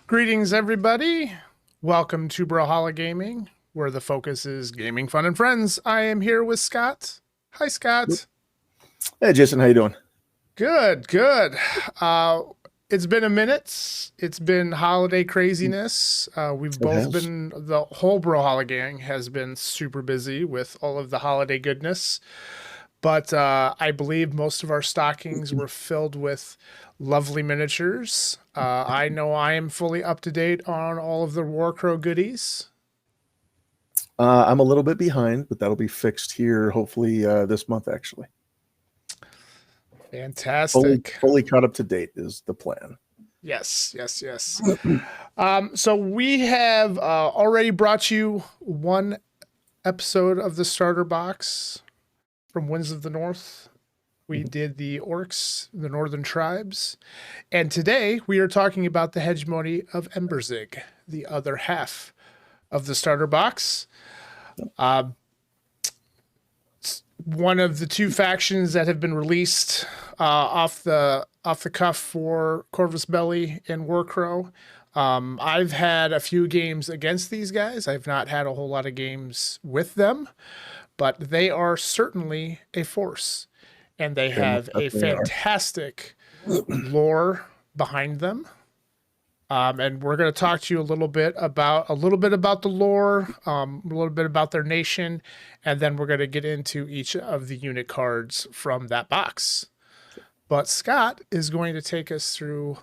Greetings, everybody. Welcome to Brawlhalla Gaming, where the focus is gaming, fun, and friends. I am here with Scott. Hi, Scott. Hey, Jason, how you doing? Good, good. It's been a minute. It's been holiday craziness. We've It both has. been, the whole Brawlhalla gang has been super busy with all of the holiday goodness. But I believe most of our stockings were filled with lovely miniatures. I know I am fully up to date on all of the Warcrow goodies. I'm a little bit behind, but that'll be fixed here hopefully this month. Actually, fully Fantastic. fully caught up to date is the plan. Yes, yes, yes. So we have already brought you one episode of the starter box from Winds of the North. We did the orcs, the northern tribes. And today we are talking about the Hegemony of Embersig, the other half of the starter box. Uh, One of the two factions that have been released off the cuff for Corvus Belli and Warcrow. I've had a few games against these guys. I've not had a whole lot of games with them, but they are certainly a force, and they They most have a definitely are. fantastic lore behind them. And we're going to talk to you a little bit about the lore, a little bit about their nation, and then we're going to get into each of the unit cards from that box. But Scott is going to take us through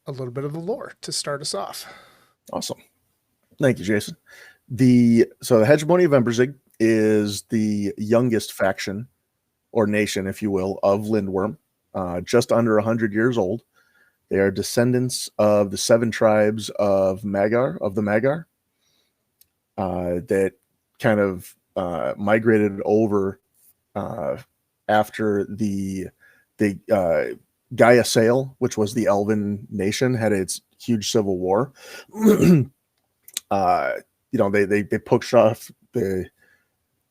a little bit of the lore to start us off. Awesome. Thank you, Jason. The Hegemony of Embersig is the youngest faction or nation, if you will, of Lindworm, just under 100 years old. They are descendants of the 7 tribes of the Magyar, that kind of migrated over after the Gaia Sale, which was the Elven nation, had its huge civil war. They pushed off the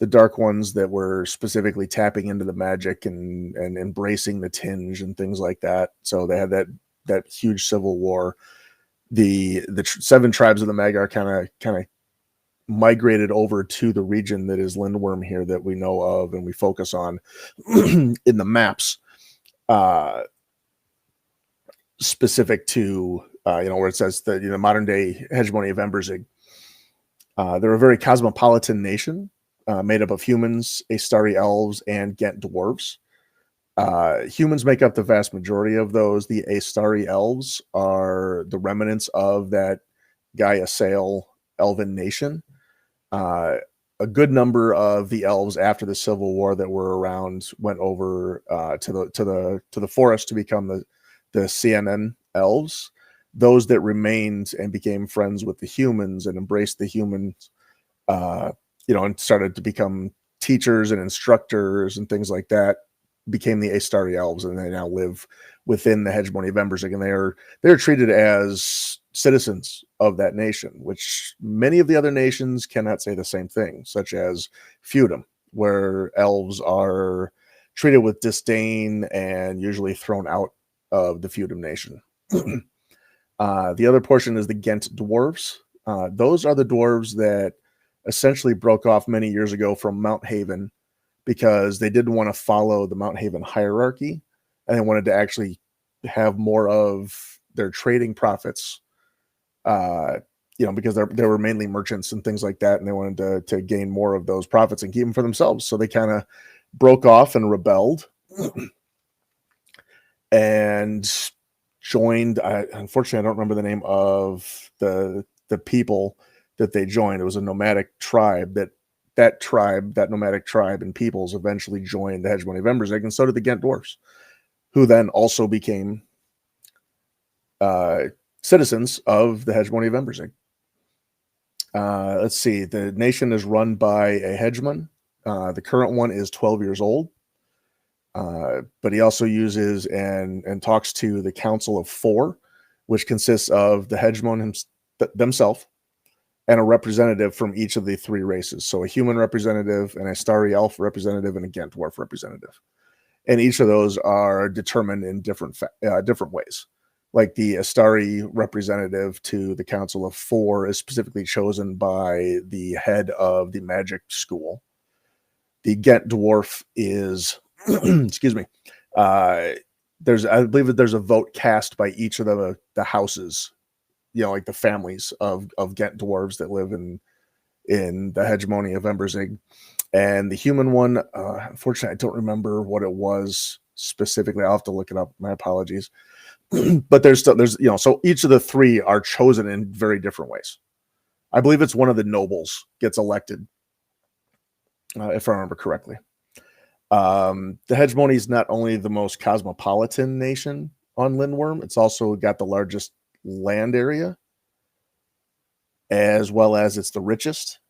dark ones that were specifically tapping into the magic and embracing the tinge and things like that. So they had that huge civil war. The 7 tribes of the Magyar kind of migrated over to the region that is Lindworm here that we know of and we focus on in the maps, specific to where it says the modern day Hegemony of Embersig. They're a very cosmopolitan nation, made up of humans, Astari elves, and Ghent dwarves. Humans make up the vast majority of those. The Astari elves are the remnants of that Gaia Sale elven nation. A good number of the elves after the Civil War that were around went over to the forest to become the CNN elves. Those that remained and became friends with the humans and embraced the humans, and started to become teachers and instructors and things like that, became the Astari elves, and they now live within the Hegemony of Embersig, and they're treated as citizens of that nation, which many of the other nations cannot say the same thing, such as feudum, where elves are treated with disdain and usually thrown out of the feudum nation. The other portion is the Ghent dwarves. Those are the dwarves that essentially broke off many years ago from Mount Haven because they didn't want to follow the Mount Haven hierarchy, and they wanted to actually have more of their trading profits, because they were mainly merchants and things like that, and they wanted to gain more of those profits and keep them for themselves. So they kind of broke off and rebelled and joined. Unfortunately, I don't remember the name of the people that they joined. It was a nomadic tribe that nomadic tribe and peoples eventually joined the Hegemony of Embersig, and so did the Ghent dwarfs, who then also became citizens of the Hegemony of Embersig. Let's see. The nation is run by a hegemon. The current one is 12 years old, but he also uses and talks to the Council of 4, which consists of the hegemon themselves and a representative from each of the 3 races. So a human representative, an Astari elf representative, and a Ghent dwarf representative. And each of those are determined in different ways. Like the Astari representative to the Council of Four is specifically chosen by the head of the magic school. The Ghent dwarf is, excuse me, I believe that there's a vote cast by each of the houses, like the families of Ghent dwarves that live in the hegemony of Embersig. And the human one, unfortunately, I don't remember what it was specifically. I'll have to look it up. My apologies. But there's so each of the three are chosen in very different ways. I believe it's one of the nobles gets elected, if I remember correctly. The hegemony is not only the most cosmopolitan nation on Lindworm, it's also got the largest land area, as well as it's the richest.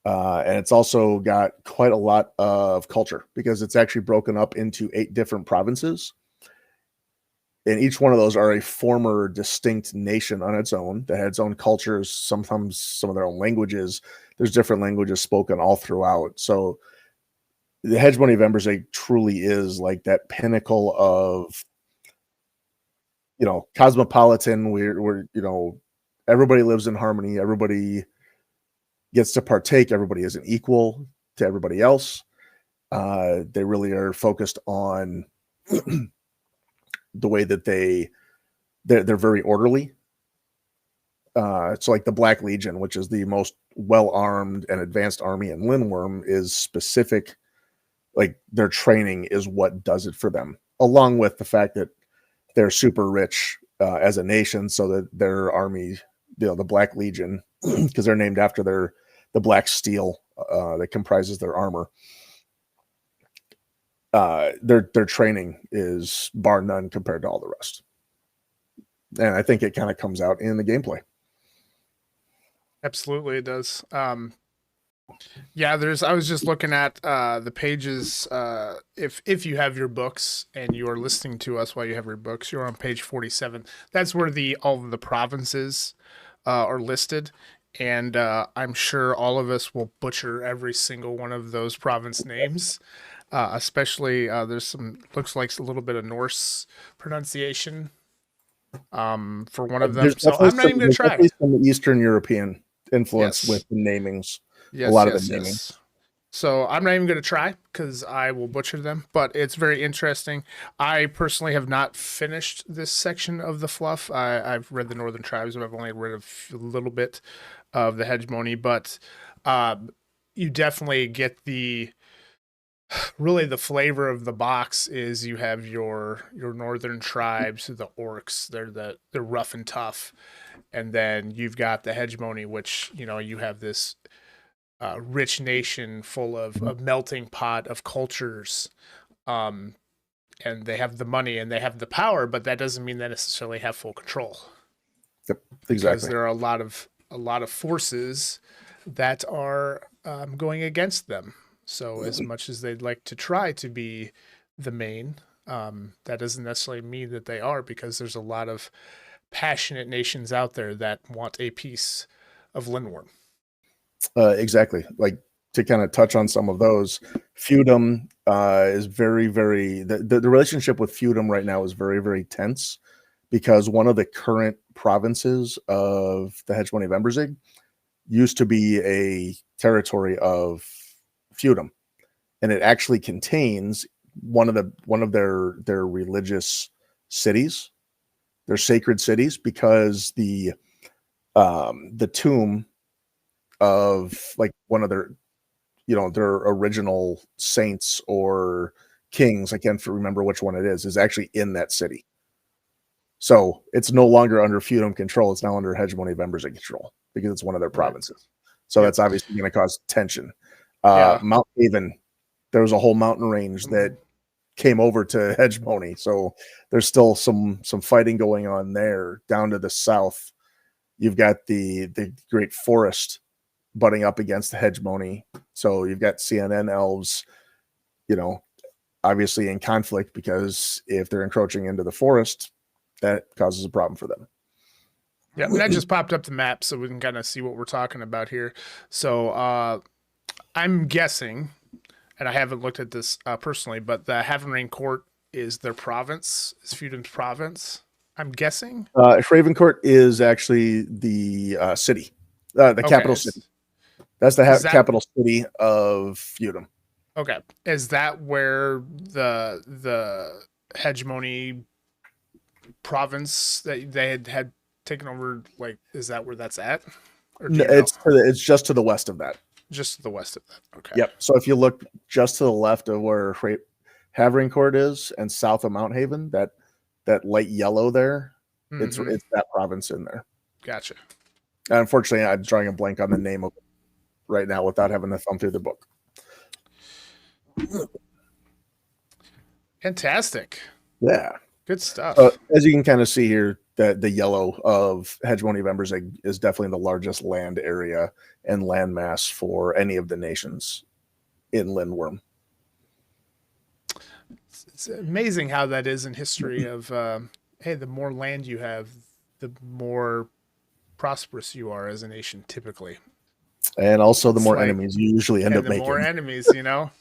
And it's also got quite a lot of culture because it's actually broken up into 8 different provinces. And each one of those are a former distinct nation on its own that had its own cultures, sometimes some of their own languages. There's different languages spoken all throughout. So the hegemony of Embersig truly is like that pinnacle of, cosmopolitan. We're everybody lives in harmony. Everybody gets to partake. Everybody is an equal to everybody else. They really are focused on the way that they're very orderly. So like the Black Legion, which is the most well-armed and advanced army in Lindworm, is specific. Like their training is what does it for them, along with the fact that they're super rich as a nation, so that their army, the Black Legion, because they're named after the black steel that comprises their armor. Their training is bar none compared to all the rest, and I think it kind of comes out in the gameplay. Absolutely, it does. Yeah, I was just looking at the pages. If you have your books and you are listening to us while you have your books, you're on page 47. That's where all of the provinces are listed, and I'm sure all of us will butcher every single one of those province names. Especially there's looks like a little bit of Norse pronunciation for one of them. So I'm not even gonna There's try. definitely some Eastern European influence with Yes. the namings. A Yes, lot of the yes, naming. yes. So I'm not even going to try because I will butcher them, but it's very interesting. I personally have not finished this section of the fluff. I've read the Northern Tribes, but I've only read a little bit of the Hegemony. But you definitely get really the flavor of the box is you have your Northern Tribes, the Orcs. They're rough and tough, and then you've got the Hegemony, which you have this rich nation full of a melting pot of cultures. Um, and they have the money and they have the power, but that doesn't mean they necessarily have full control. Yep, Because exactly. there are a lot of forces that are going against them. So as much as they'd like to try to be the main, that doesn't necessarily mean that they are, because there's a lot of passionate nations out there that want a piece of Lindworm. Exactly. Like to kind of touch on some of those, feudum is very, very the relationship with feudum right now is very, very tense because one of the current provinces of the hegemony of Embersig used to be a territory of feudum, and it actually contains one of their religious cities, their sacred cities, because the tomb of like one of their original saints or kings, I can't remember which one it is actually in that city. So it's no longer under feudum control, it's now under hegemony of Embersig control because it's one of their Right. provinces. So Yep. that's obviously going to cause tension. Yeah. Mount Haven, there was a whole mountain range that came over to hegemony, so there's still some fighting going on there. Down to the south, you've got the great forest butting up against the hegemony. So you've got CNN elves, obviously in conflict because if they're encroaching into the forest, that causes a problem for them. Yeah, and that just popped up the map so we can kind of see what we're talking about here. So I'm guessing, and I haven't looked at this personally, but the Haven Court is their province, is Feudum's province. I'm guessing. Ravencourt is actually the city, the capital city. That's the capital city of Feudum. Okay. Is that where the hegemony province that they had taken over? Like, is that where that's at? Or do No, you know? it's just to the west of that. Just to the west of that. Okay. Yep. So if you look just to the left of where Haverincourt is and south of Mount Haven, that light yellow there, it's that province in there. Gotcha. And unfortunately, I'm drawing a blank on the name of it right now without having to thumb through the book. Fantastic. Yeah. Good stuff. As you can kind of see here, that the yellow of Hegemony of Embersig is definitely the largest land area and landmass for any of the nations in Lindworm. It's amazing how that is in history of, hey, the more land you have, the more prosperous you are as a nation, typically. And also the more enemies you usually end up making. The more enemies, you know.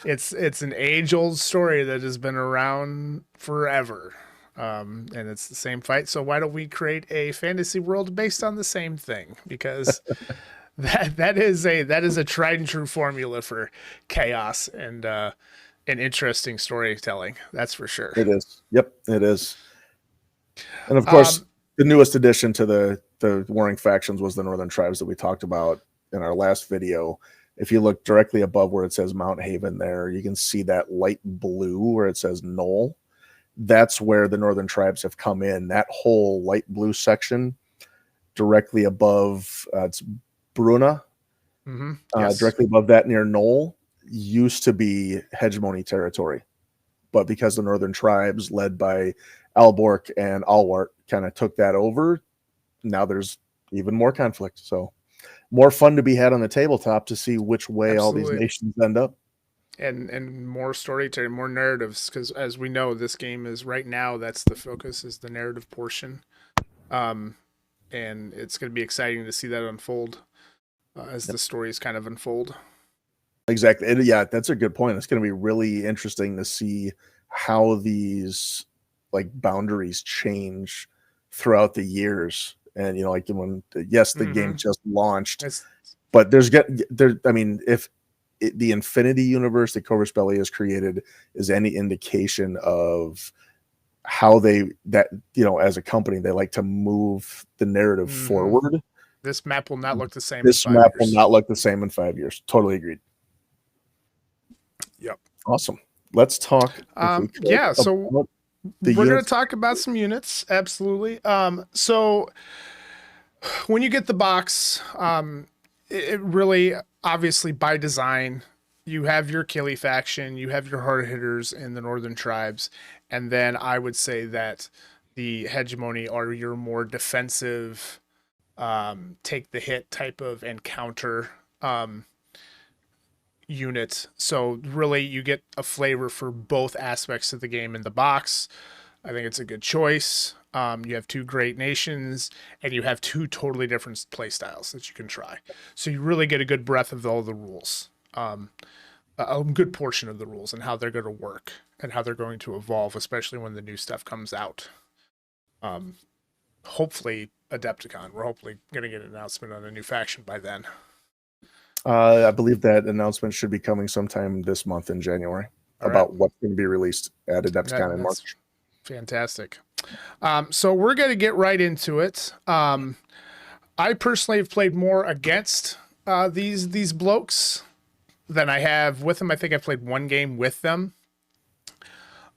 It's an age-old story that has been around forever. And it's the same fight. So why don't we create a fantasy world based on the same thing? Because that is a tried and true formula for chaos and interesting storytelling. That's for sure. It is. Yep, it is. And of course, the newest addition to the warring factions was the Northern Tribes that we talked about in our last video. If you look directly above where it says Mount Haven there, you can see that light blue where it says Knoll. That's where the Northern Tribes have come in. That whole light blue section directly above, it's Bruna, Yes. directly above that near Knoll, used to be hegemony territory. But because the Northern Tribes led by Albork and Alwart kind of took that over, now there's even more conflict. So more fun to be had on the tabletop to see which way all these nations end up. And more storytelling, more narratives, because as we know, this game is right now, that's the focus, is the narrative portion. And it's going to be exciting to see that unfold as the stories kind of unfold. Exactly. Yeah, that's a good point. It's going to be really interesting to see how these like boundaries change throughout the years. And you know, like when the game just launched, but I mean, if the Infinity Universe that Corvus Belli has created is any indication of how as a company, they like to move the narrative forward. This map will not look the same. This map will not look the same in 5 years. Totally agreed. Yep. Awesome. Let's talk. So we're going to talk about some units. Absolutely. So when you get the box, it really, obviously by design, you have your Killy faction, you have your hard hitters in the Northern Tribes, and then I would say that the Hegemony are your more defensive, take the hit type of encounter unit. So really you get a flavor for both aspects of the game in the box. I think it's a good choice. You have two great nations, and you have two totally different play styles that you can try. So you really get a good breadth of all the rules, a good portion of the rules and how they're going to work and how they're going to evolve, especially when the new stuff comes out. Hopefully Adepticon. We're hopefully going to get an announcement on a new faction by then. I believe that announcement should be coming sometime this month in January about what's going to be released at Adepticon in March. Fantastic. So we're going to get right into it. I personally have played more against these blokes than I have with them. I think I've played one game with them.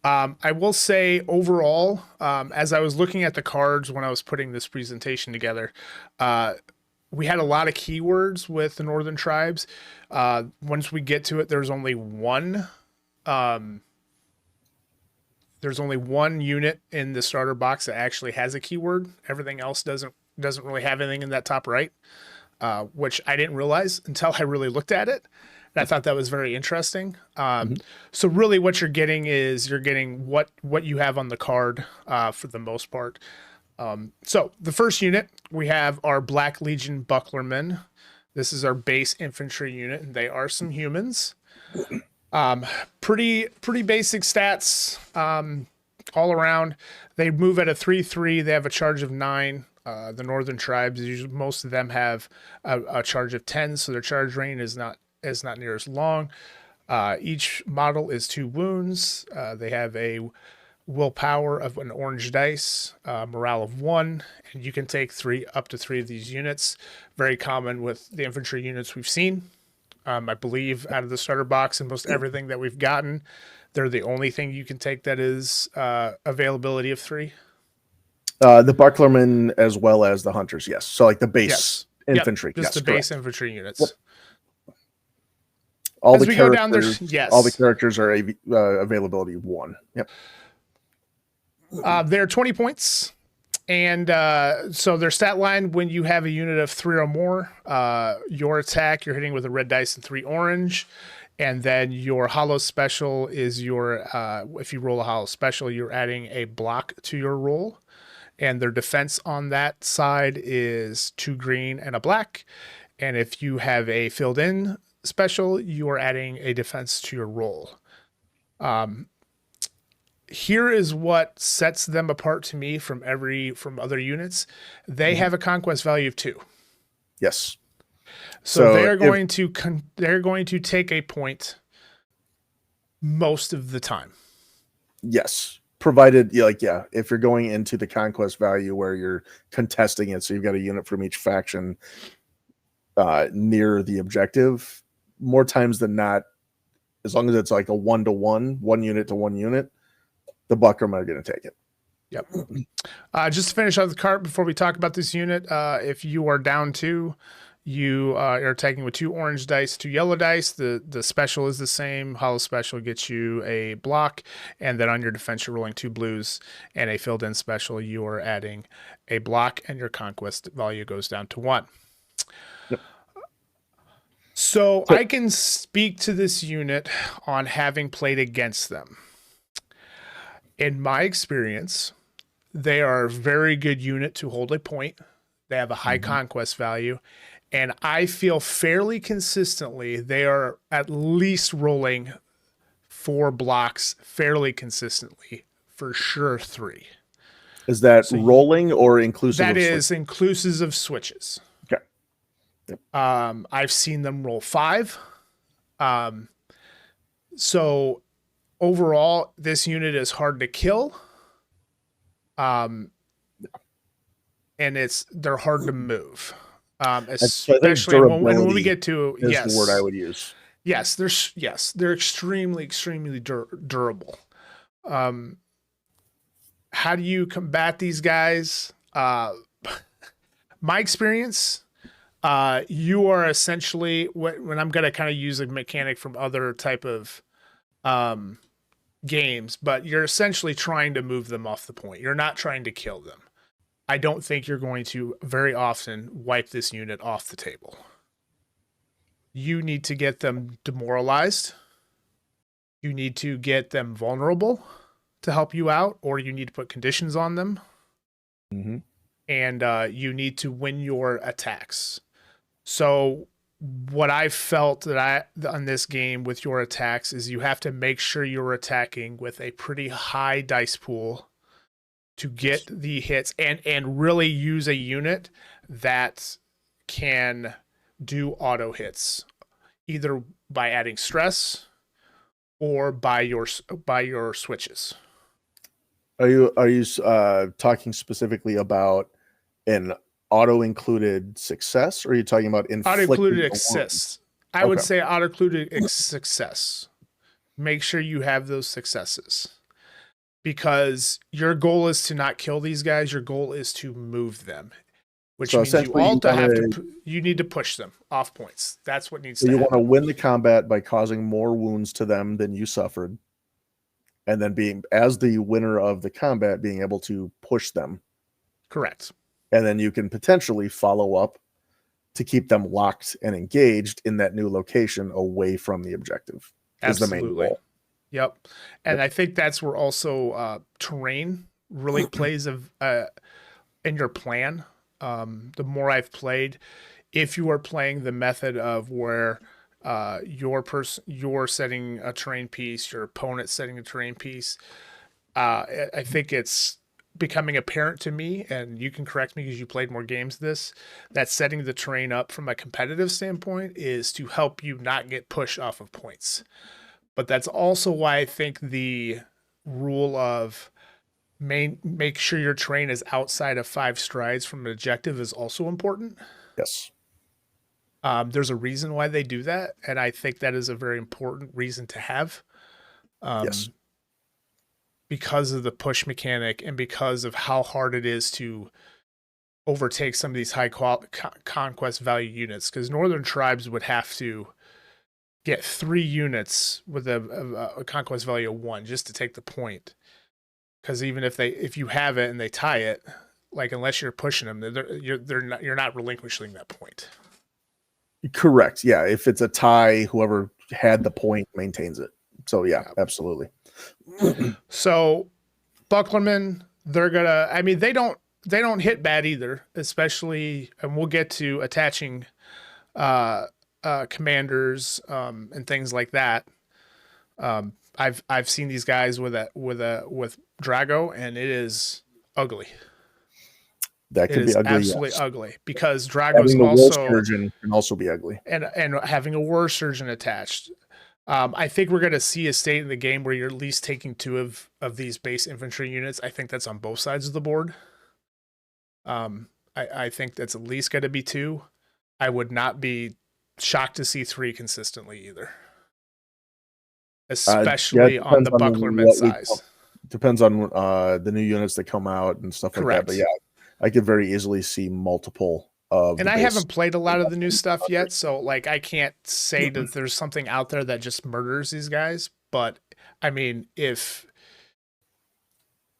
I will say overall, as I was looking at the cards when I was putting this presentation together, we had a lot of keywords with the Northern Tribes. Once we get to it, there's only one unit in the starter box that actually has a keyword. Everything else doesn't really have anything in that top right, which I didn't realize until I really looked at it. And I thought that was very interesting. So really what you're getting is what you have on the card for the most part. So the first unit, we have our Black Legion Bucklermen. This is our base infantry unit, and they are some humans. Pretty basic stats. all around. They move at a 3/3. They have a charge of 9. The northern tribes, usually most of them have a charge of 10, so their charge range is not near as long. Each model is 2 wounds. They have a willpower of an orange dice, morale of 1, and you can take up to 3 of these units. Very common with the infantry units we've seen. I believe out of the starter box and most everything that we've gotten, they're the only thing you can take that is availability of 3. The bucklermen as well as the hunters, yes. So like the base infantry, just the correct. base infantry units. Yep. All As the we characters, go down there, yes. all the characters are availability 1. Yep. They're 20 points. And so their stat line, when you have a unit of 3 or more, your attack, you're hitting with a red dice and 3 orange. And then your hollow special is if you roll a hollow special, you're adding a block to your roll. And their defense on that side is 2 green and a black. And if you have a filled in special, you are adding a defense to your roll. Here is what sets them apart to me from other units. They have a conquest value of 2. Yes. So they're going to take a point most of the time. Yes. Provided, if you're going into the conquest value where you're contesting it, so you've got a unit from each faction near the objective, more times than not, as long as it's like a 1-to-1, 1 unit to 1 unit, the buckram are going to take it. Yep. Just to finish out the cart before we talk about this unit, if you are down 2, you are attacking with 2 orange dice, 2 yellow dice. The special is the same. Hollow special gets you a block, and then on your defense, you're rolling 2 blues, and a filled-in special, you are adding a block, and your conquest value goes down to 1. Yep. So I can speak to this unit on having played against them. In my experience, they are a very good unit to hold a point. They have a high conquest value. And I feel fairly consistently they are at least rolling 4 blocks fairly consistently. For sure 3. Is that rolling or inclusive? That is inclusive of switches. Okay. Yep. I've seen them roll 5. So overall, this unit is hard to kill. And they're hard to move. Especially when we get to the word I would use. Yes, they're extremely durable. How do you combat these guys? My experience, you are essentially when I'm gonna kind of use a mechanic from other type of games, but you're essentially trying to move them off the point. You're not trying to kill them. I don't think you're going to very often wipe this unit off the table. You need to get them demoralized. You need to get them vulnerable to help you out, or you need to put conditions on them. Mm-hmm. And you need to win your attacks. So what I felt on this game with your attacks is you have to make sure you're attacking with a pretty high dice pool to get the hits and really use a unit that can do auto hits, either by adding stress or by your switches. Are you talking specifically about an auto included success, or are you talking about auto included success? I would say auto included success. Make sure you have those successes. Because your goal is to not kill these guys. Your goal is to move them, which means you need to push them off points. That's what needs to happen. You want to win the combat by causing more wounds to them than you suffered, and then being, as the winner of the combat, being able to push them. Correct. And then you can potentially follow up to keep them locked and engaged in that new location away from the objective. Absolutely. Is the main goal. Yep. And I think that's where also terrain really plays in your plan. The more I've played, if you are playing the method of where you're setting a terrain piece, your opponent's setting a terrain piece, I think it's becoming apparent to me, and you can correct me because you played more games this, that setting the terrain up from a competitive standpoint is to help you not get pushed off of points. But that's also why I think the rule of make sure your terrain is outside of 5 strides from an objective is also important. Yes. There's a reason why they do that, and I think that is a very important reason to have. Yes. Because of the push mechanic and because of how hard it is to overtake some of these high conquest value units. Because Northern tribes would have to get 3 units with a conquest value of 1 just to take the point. Because even if you have it and they tie it, like unless you're pushing them, you're not relinquishing that point. Correct. Yeah. If it's a tie, whoever had the point maintains it. So yeah. Absolutely. So Bucklerman, they're gonna. I mean, they don't hit bad either, especially, and we'll get to attaching commanders and things like that. I've seen these guys with Drago, and it is ugly. That can be ugly. Absolutely ugly because Drago's having the also war surgeon can also be ugly, and having a war surgeon attached. I think we're going to see a state in the game where you're at least taking 2 of these base infantry units. I think that's on both sides of the board. I think that's at least going to be 2. I would not be shocked to see 3 consistently either, especially on the Bucklerman size. Depends on the new units that come out and stuff like that. But yeah, I could very easily see multiple. And I haven't played a lot of the new stuff yet, so like I can't say that there's something out there that just murders these guys. But I mean, if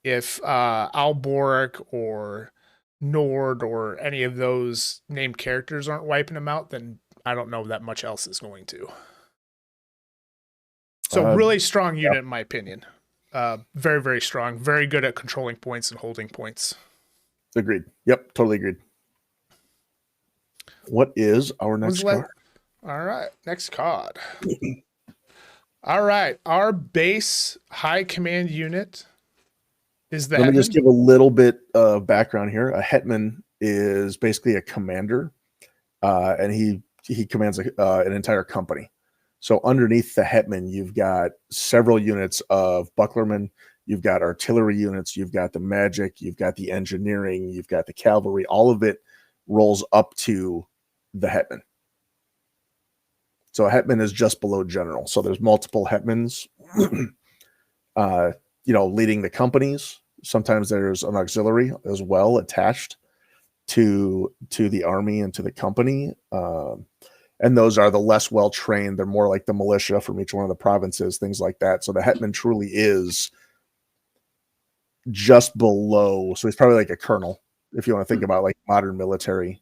Alborg or Nord or any of those named characters aren't wiping them out, then I don't know that much else is going to. So really strong unit in my opinion. Very, very strong. Very good at controlling points and holding points. Agreed. Yep, totally agreed. What is our next card? All right, next card. All right, our base high command unit is the Let me just give a little bit of background here. A hetman is basically a commander, and he commands an entire company. So underneath the hetman, you've got several units of bucklermen, you've got artillery units, you've got the magic, you've got the engineering, you've got the cavalry. All of it rolls up to the hetman. So a hetman is just below general. So there's multiple hetmans, leading the companies. Sometimes there's an auxiliary as well attached to the army and to the company. And those are the less well-trained. They're more like the militia from each one of the provinces, things like that. So the hetman truly is just below. So he's probably like a colonel, if you want to think about like modern military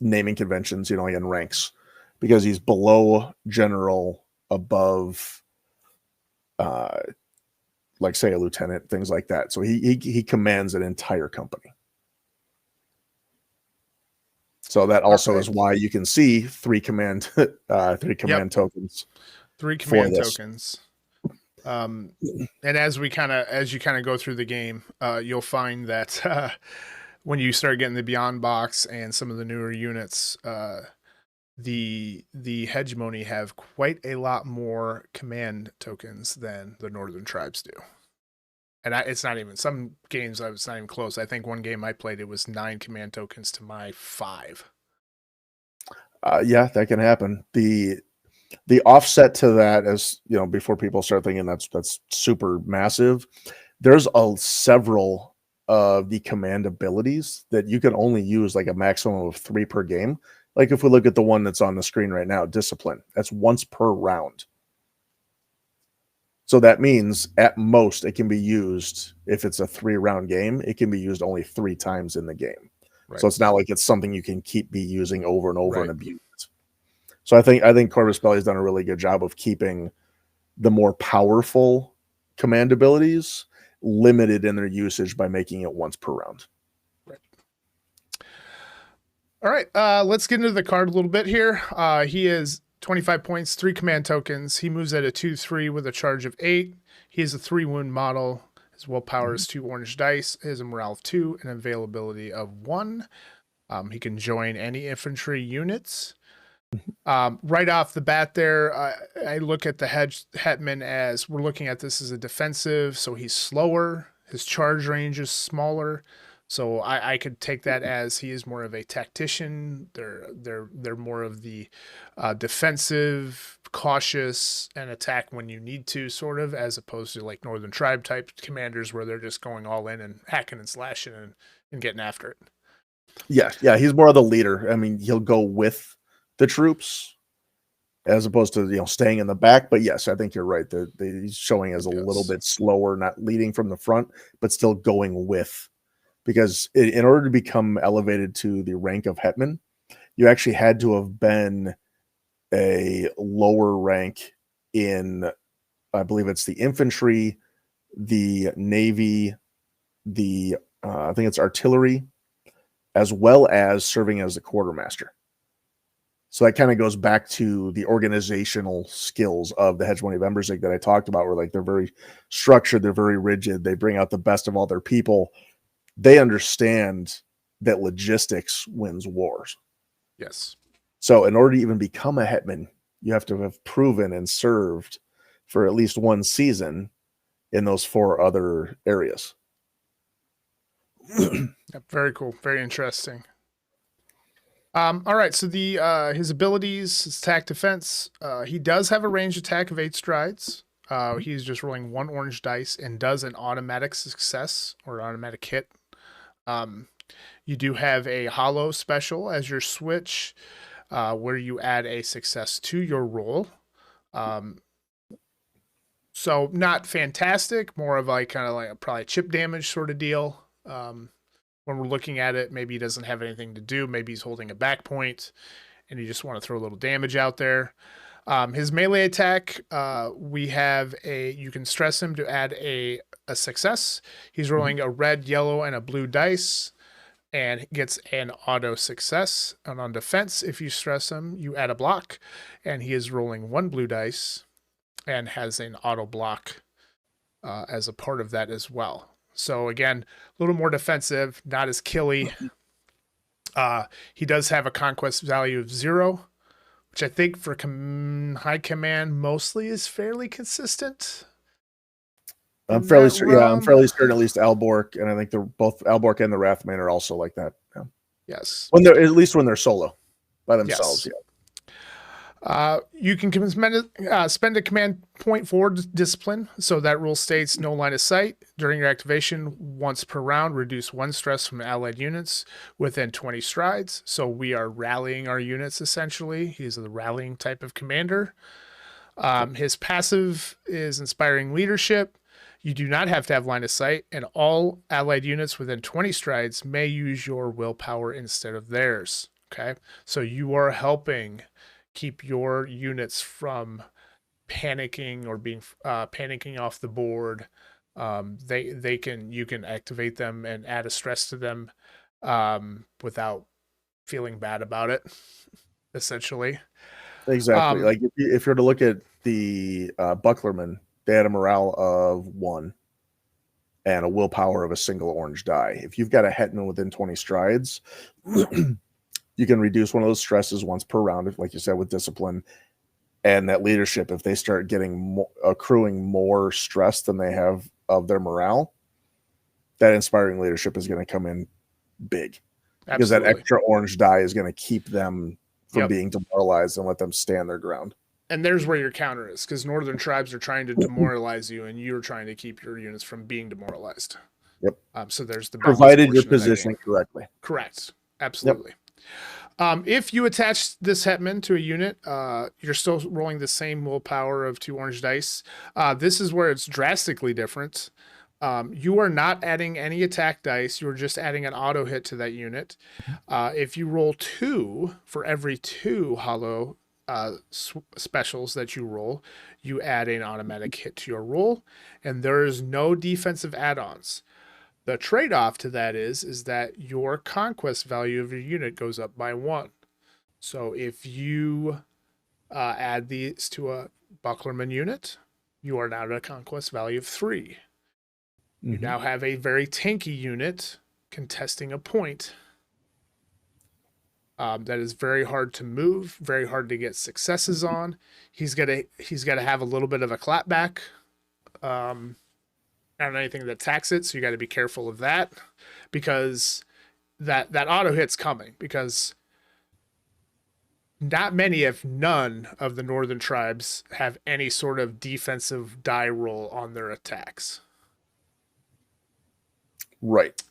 naming conventions, in ranks, because he's below general, above, like say a lieutenant, things like that. So he commands an entire company. So that also is why you can see 3 command tokens. 3 command tokens. And as you kind of go through the game, you'll find that when you start getting the Beyond box and some of the newer units, the Hegemony have quite a lot more command tokens than the Northern tribes do. And it's not even, some games it's not even close. I think one game I played, it was 9 command tokens to my 5. Yeah, that can happen. The offset to that is, before people start thinking that's super massive, there's several of the command abilities that you can only use like a maximum of 3 per game. Like if we look at the one that's on the screen right now, discipline, that's once per round. So that means at most it can be used, if it's a 3-round game, it can be used only 3 times in the game. Right. So it's not like it's something you can be using over and over and abuse. So I think Corvus Belli has done a really good job of keeping the more powerful command abilities limited in their usage by making it once per round. Right. All right, let's get into the card a little bit here. He is 25 points, 3 command tokens. He moves at a 2/3 with a charge of 8. He is a 3 wound model. His willpower is 2 orange dice. His morale of 2 and availability of 1. He can join any infantry units. Right off the bat there, I look at the Hetman as we're looking at this as a defensive, so he's slower. His charge range is smaller. So I could take that as he is more of a tactician. They're more of the defensive, cautious, and attack when you need to, sort of, as opposed to like Northern Tribe type commanders where they're just going all in and hacking and slashing and getting after it. Yeah, he's more of the leader. I mean, he'll go with the troops as opposed to staying in the back. But yes, I think you're right. He's showing as a little bit slower, not leading from the front, but still going with. Because in order to become elevated to the rank of Hetman, you actually had to have been a lower rank in, I believe it's the infantry, the navy, the I think it's artillery, as well as serving as a quartermaster. So that kind of goes back to the organizational skills of the Hegemony of Embersig that I talked about, where like they're very structured, they're very rigid, they bring out the best of all their people. They understand that logistics wins wars. Yes. So in order to even become a Hetman, you have to have proven and served for at least one season in those 4 other areas. Very cool. Very interesting. All right. So his abilities, his attack defense, he does have a range attack of 8 strides. He's just rolling 1 orange dice and does an automatic success or automatic hit. You do have a hollow special as your switch, where you add a success to your roll. So not fantastic, more of like kind of like probably a chip damage sort of deal. When we're looking at it, maybe he doesn't have anything to do. Maybe he's holding a back point and you just want to throw a little damage out there. His melee attack, you can stress him to add a success. He's rolling a red, yellow, and a blue dice and gets an auto success. And on defense, if you stress him, you add a block, and he is rolling 1 blue dice and has an auto block as a part of that as well. So again, a little more defensive, not as killy. He does have a conquest value of 0, which I think for high command mostly is fairly consistent. I'm fairly certain at least Alborg, and I think they're both Alborg and the Wrathman are also like that. Yeah. Yes. When they're solo by themselves. Yes. Yeah. You can spend a command point for discipline. So that rule states no line of sight. During your activation, once per round, reduce 1 stress from allied units within 20 strides. So we are rallying our units essentially. He's the rallying type of commander. His passive is inspiring leadership. You do not have to have line of sight, and all allied units within 20 strides may use your willpower instead of theirs. Okay, so you are helping keep your units from panicking or being panicking off the board. You can activate them and add a stress to them without feeling bad about it. Essentially, exactly. Like if you're to look at the Bucklerman, they had a morale of 1 and a willpower of a single orange die. If you've got a Hetman within 20 strides, you can reduce one of those stresses once per round, like you said, with discipline. And that leadership, if they start getting accruing more stress than they have of their morale, that inspiring leadership is going to come in big. Absolutely. Because that extra orange die is going to keep them from being demoralized and let them stand their ground. And there's where your counter is, because Northern Tribes are trying to demoralize you, and you're trying to keep your units from being demoralized. Yep. So there's the provided you're positioning correctly. Correct. Absolutely. Yep. If you attach this Hetman to a unit, you're still rolling the same willpower of 2 orange dice. This is where it's drastically different. You are not adding any attack dice. You're just adding an auto hit to that unit. If you roll 2 for every 2 hollow specials that you roll, you add an automatic hit to your roll, and there is no defensive add-ons. The trade-off to that is that your conquest value of your unit goes up by 1. So if you Add these to a Bucklerman unit. You are now at a conquest value of 3. You now have a very tanky unit contesting a point that is very hard to move, very hard to get successes on. He's gotta have a little bit of a clapback on anything that attacks it, so you got to be careful of that, because that auto hit's coming, because not many, if none, of the northern tribes have any sort of defensive die roll on their attacks. Right.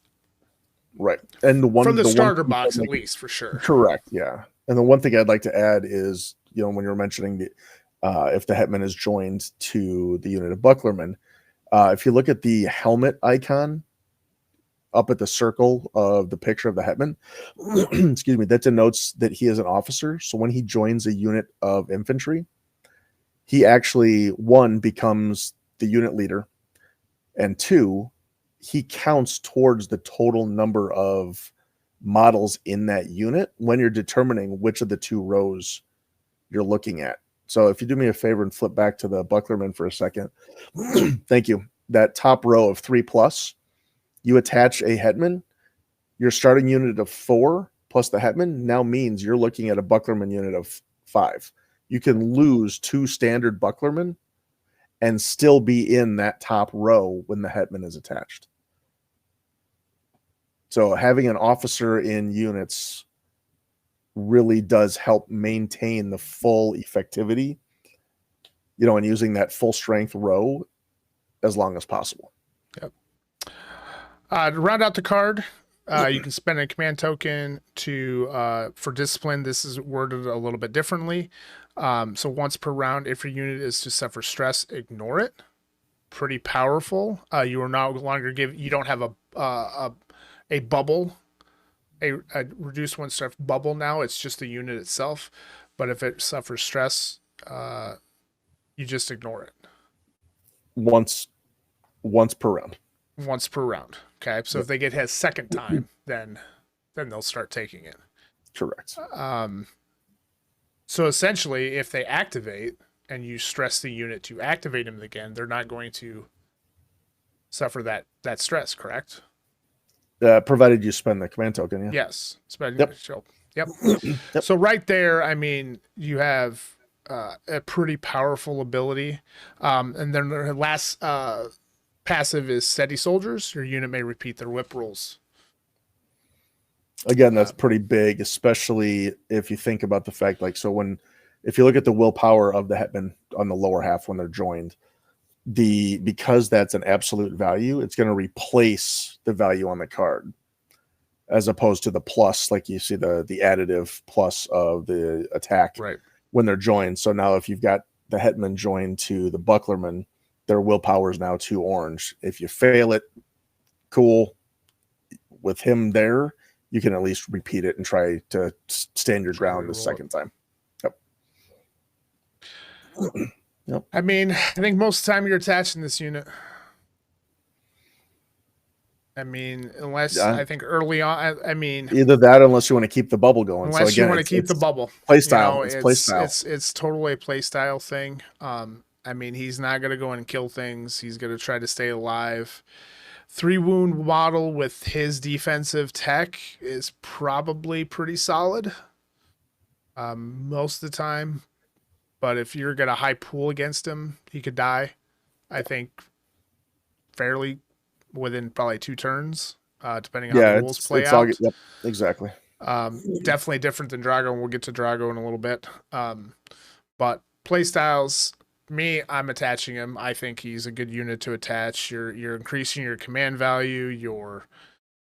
And the one from the one starter thing box, I'd at like- least, for sure. Correct. Yeah. And the one thing I'd like to add is, when you were mentioning the, if the hetman is joined to the unit of Bucklerman, if you look at the helmet icon up at the circle of the picture of the hetman, excuse me, that denotes that he is an officer. So when he joins a unit of infantry, he actually, 1, becomes the unit leader, and 2, he counts towards the total number of models in that unit when you're determining which of the 2 rows you're looking at. So if you do me a favor and flip back to the Bucklerman for a second, thank you. That top row of 3+, you attach a hetman. Your starting unit of 4 plus the hetman now means you're looking at a Bucklerman unit of 5. You can lose 2 standard Bucklerman and still be in that top row when the hetman is attached. So having an officer in units really does help maintain the full effectivity, and using that full strength row as long as possible. Yep. To round out the card, you can spend a command token to for discipline. This is worded a little bit differently. So once per round, if your unit is to suffer stress, ignore it. Pretty powerful. You are no longer you don't have a bubble, a reduced 1 stress bubble now. It's just the unit itself. But if it suffers stress, you just ignore it. Once per round. Once per round. Okay. So if they get hit a second time, then they'll start taking it. Correct. So essentially, if they activate and you stress the unit to activate them again, they're not going to suffer that stress, correct? Provided you spend the command token, yeah. Yes. Yep. Yep. Yep. So right there, I mean, you have a pretty powerful ability. And then the last passive is Steady Soldiers. Your unit may repeat their whip rolls. Again, that's pretty big, especially if you think about the fact, if you look at the willpower of the hetman on the lower half when they're joined, because that's an absolute value, it's going to replace the value on the card, as opposed to the plus, like you see the additive plus of the attack when they're joined. So now if you've got the hetman joined to the Bucklerman, their willpower is now 2 orange. If you fail it, cool. With him there, you can at least repeat it and try to stand your ground the second time. Yep. I mean, I think most of the time you're attaching this unit. I mean, unless I think early on, I mean, either that, unless you want to keep the bubble going. Unless you want to keep the bubble. Play style. It's play style. It's totally a play style thing. I mean, he's not going to go in and kill things. He's going to try to stay alive. 3 wound model with his defensive tech is probably pretty solid most of the time. But if you're going to high pool against him, he could die, I think, fairly within probably 2 turns, depending on how the rules play out. Yep, exactly. Definitely different than Drago, and we'll get to Drago in a little bit. But play styles, I'm attaching him. I think he's a good unit to attach. You're increasing your command value. You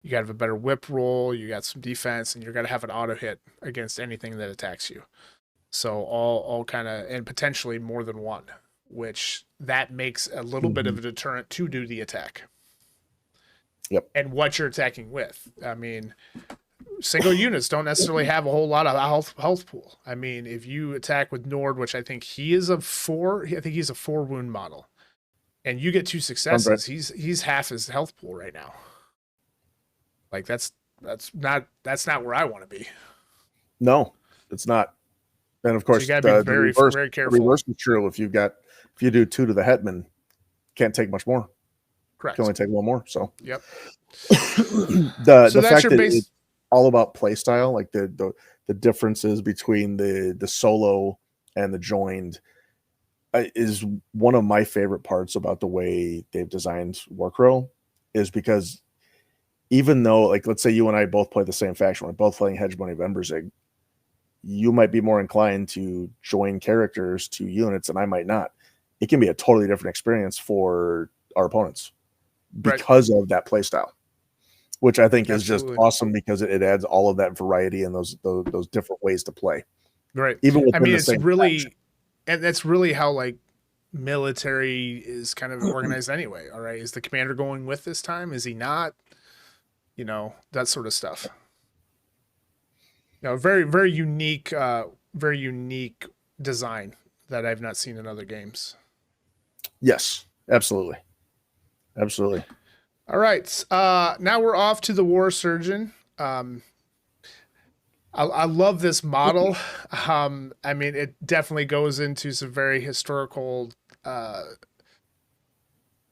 got to have a better whip roll. You got some defense, and you're going to have an auto hit against anything that attacks you. So all kind of, and potentially more than 1, which that makes a little bit of a deterrent to do the attack. Yep. And what you're attacking with. I mean, single units don't necessarily have a whole lot of health pool. I mean, if you attack with Nord, which I think he is a 4, I think he's a 4 wound model, and you get 2 successes, he's half his health pool right now. Like that's not where I want to be. No, it's not. And of So course, you got to be very, very the careful. reverse is true. If you do 2 to the hetman, can't take much more. Correct. Can only take 1 more. So yep. the that's fact your that base. it's all about play style, like the differences between the solo and the joined, is one of my favorite parts about the way they've designed Warcrow, is because even though, like, let's say you and I both play the same faction, we're both playing Hegemony of Embersig, you might be more inclined to join characters to units and I might not. It can be a totally different experience for our opponents because of that play style, which I think is just awesome, because it adds all of that variety and those different ways to play. Right. Even within I mean, the it's same really, faction. and that's really how like military is kind of organized anyway. All right. Is the commander going with this time? Is he not? You know, that sort of stuff. You know, very unique design that I've not seen in other games. Yes, absolutely. Absolutely. All right. Now we're off to the War Surgeon. I love this model. I mean, it definitely goes into some very historical,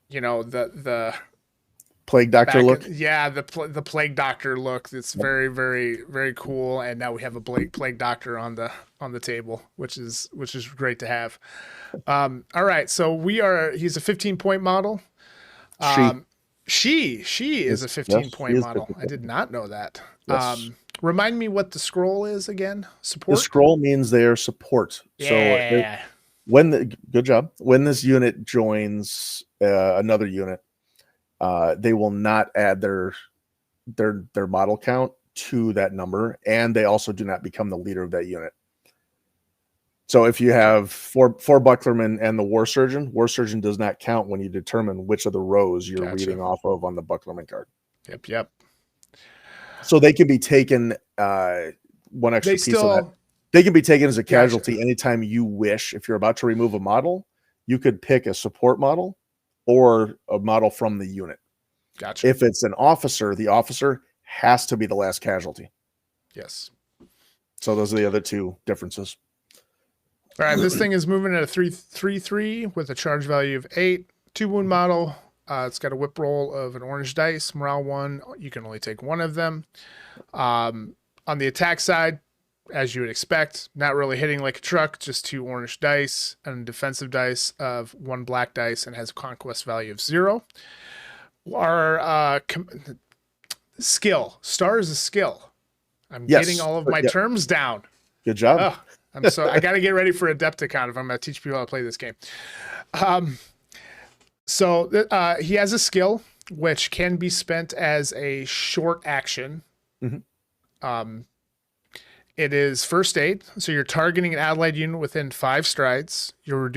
you know, the Plague Doctor look. The Plague Doctor look. It's very, very, very cool. And now we have a Plague Doctor on the table, which is great to have. All right, so he's a 15-point model. She is a 15-point model. I did not know that. Yes. Remind me what the scroll is again. Support. The scroll means they are support. Yeah. So good job. When this unit joins another unit, they will not add their model count to that number, and they also do not become the leader of that unit. So if you have four bucklermen and the war surgeon does not count when you determine which of the rows you're reading off of on the bucklerman card. Yep. So they can be taken, one extra piece of that. They can be taken as a casualty anytime you wish. If you're about to remove a model, you could pick a support model or a model from the unit. Gotcha. If it's an officer, the officer has to be the last casualty. Yes. So those are the other two differences. All right, this thing is moving at a 3/3 with a charge value of 8. 2-wound model. It's got a whip roll of an orange dice, morale 1. You can only take 1 of them. On the attack side, as you would expect, not really hitting like a truck, just 2 orange dice and defensive dice of 1 black dice, and has a conquest value of 0. Our skill. Star is a skill. I'm getting all of my terms down. Good job. I got to get ready for Adepticon if I'm going to teach people how to play this game. So he has a skill which can be spent as a short action. Mm-hmm. It is first aid. So you're targeting an allied unit within 5 strides. You're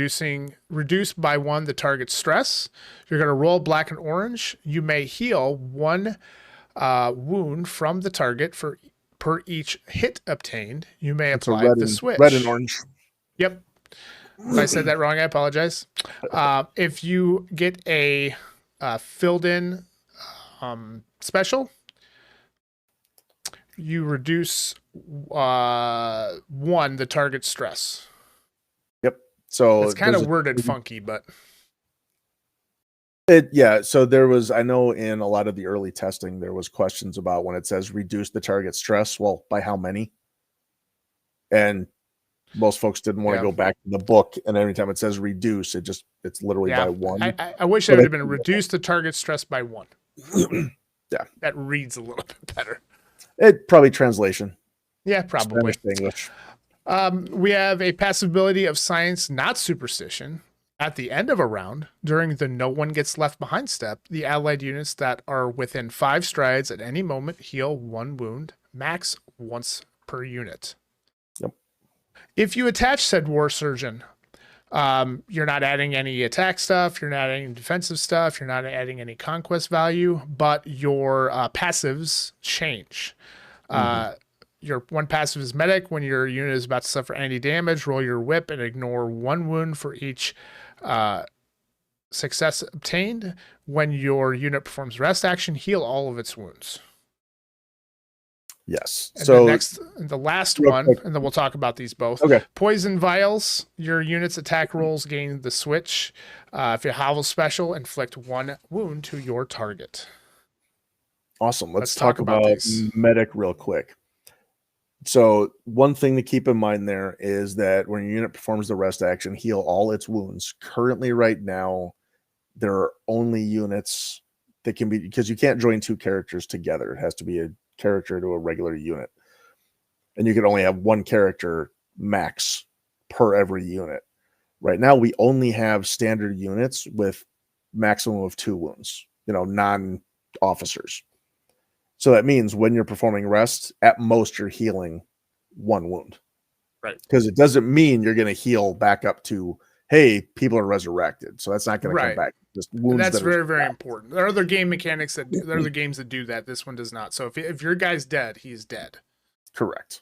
reduced by 1 the target's stress. You're going to roll black and orange. You may heal 1 wound from the target per each hit obtained. You may apply the switch. Red and orange. Yep. If I said that wrong, I apologize. If you get a filled in special, you reduce 1 the target's stress. Yep. So it's kind of worded funky, but so there was, I know in a lot of the early testing, there was questions about when it says reduce the target stress. Well, by how many? And most folks didn't want to go back to the book, and every time it says reduce, it's literally by 1. I wish it would have been reduce the target stress by 1. Yeah. That reads a little bit better. It probably translation. Yeah, probably. Spanish, English. We have a passive ability of science, not superstition. At the end of a round, during the no one gets left behind step, the allied units that are within 5 strides at any moment heal 1 wound, max once per unit. Yep. If you attach said war surgeon, you're not adding any attack stuff, you're not adding defensive stuff, you're not adding any conquest value, but your passives change. Your 1 passive is medic. When your unit is about to suffer any damage, roll your whip and ignore 1 wound for each success obtained. When your unit performs rest action, heal all of its wounds. Yes. And So the last real one, quick. and then we'll talk about these both. Okay. Poison vials. Your unit's attack rolls gain the switch. If you howl special, inflict 1 wound to your target. Awesome. Let's talk talk about about these. medic real quick. So one thing to keep in mind there is that when your unit performs the rest action, heal all its wounds. Currently, right now, there are only units that can be, because you can't join 2 characters together. It has to be a character to a regular unit. And you can only have 1 character max per every unit. Right now, we only have standard units with maximum of 2 wounds, non-officers. So that means when you're performing rest, at most you're healing 1 wound. Right. Because it doesn't mean you're going to heal back up to, hey, people are resurrected. So that's not going to come back. Just wounds. And that's very, very important. There are other game mechanics there are other games that do that. This one does not. So if your guy's dead, he's dead. Correct.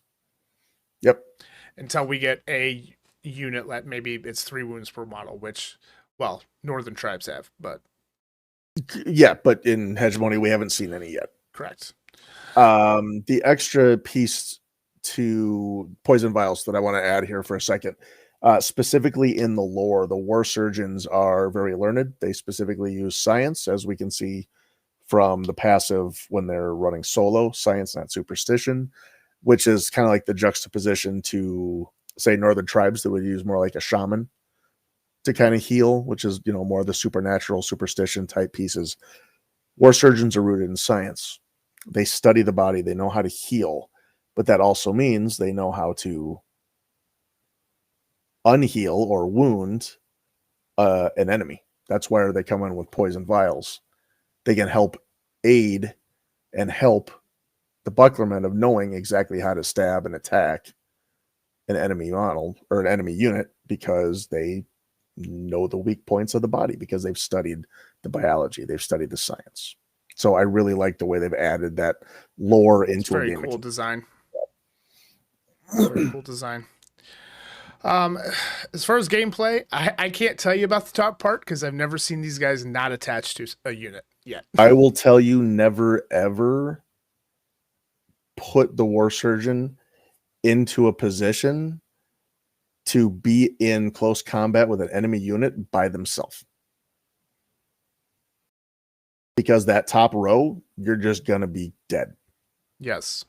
Yep. Until we get a unit, maybe it's 3 wounds per model, which, well, northern tribes have, but yeah, but in Hegemony we haven't seen any yet. Correct. The extra piece to poison vials that I want to add here for a second, specifically in the lore, the war surgeons are very learned. They specifically use science, as we can see from the passive when they're running solo, science, not superstition, which is kind of like the juxtaposition to, say, northern tribes that would use more like a shaman to kind of heal, which is, more of the supernatural superstition type pieces. War surgeons are rooted in science. They study the body. They know how to heal, but that also means they know how to unheal or wound an enemy. That's why they come in with poison vials. They can help aid and help the bucklermen of knowing exactly how to stab and attack an enemy model or an enemy unit, because they know the weak points of the body, because they've studied the biology, they've studied the science. So I really like the way they've added that lore into a game. Very cool design. Very cool design. As far as gameplay, I can't tell you about the top part because I've never seen these guys not attached to a unit yet. I will tell you, never ever put the war surgeon into a position to be in close combat with an enemy unit by themselves. Because that top row, you're just going to be dead. Yes.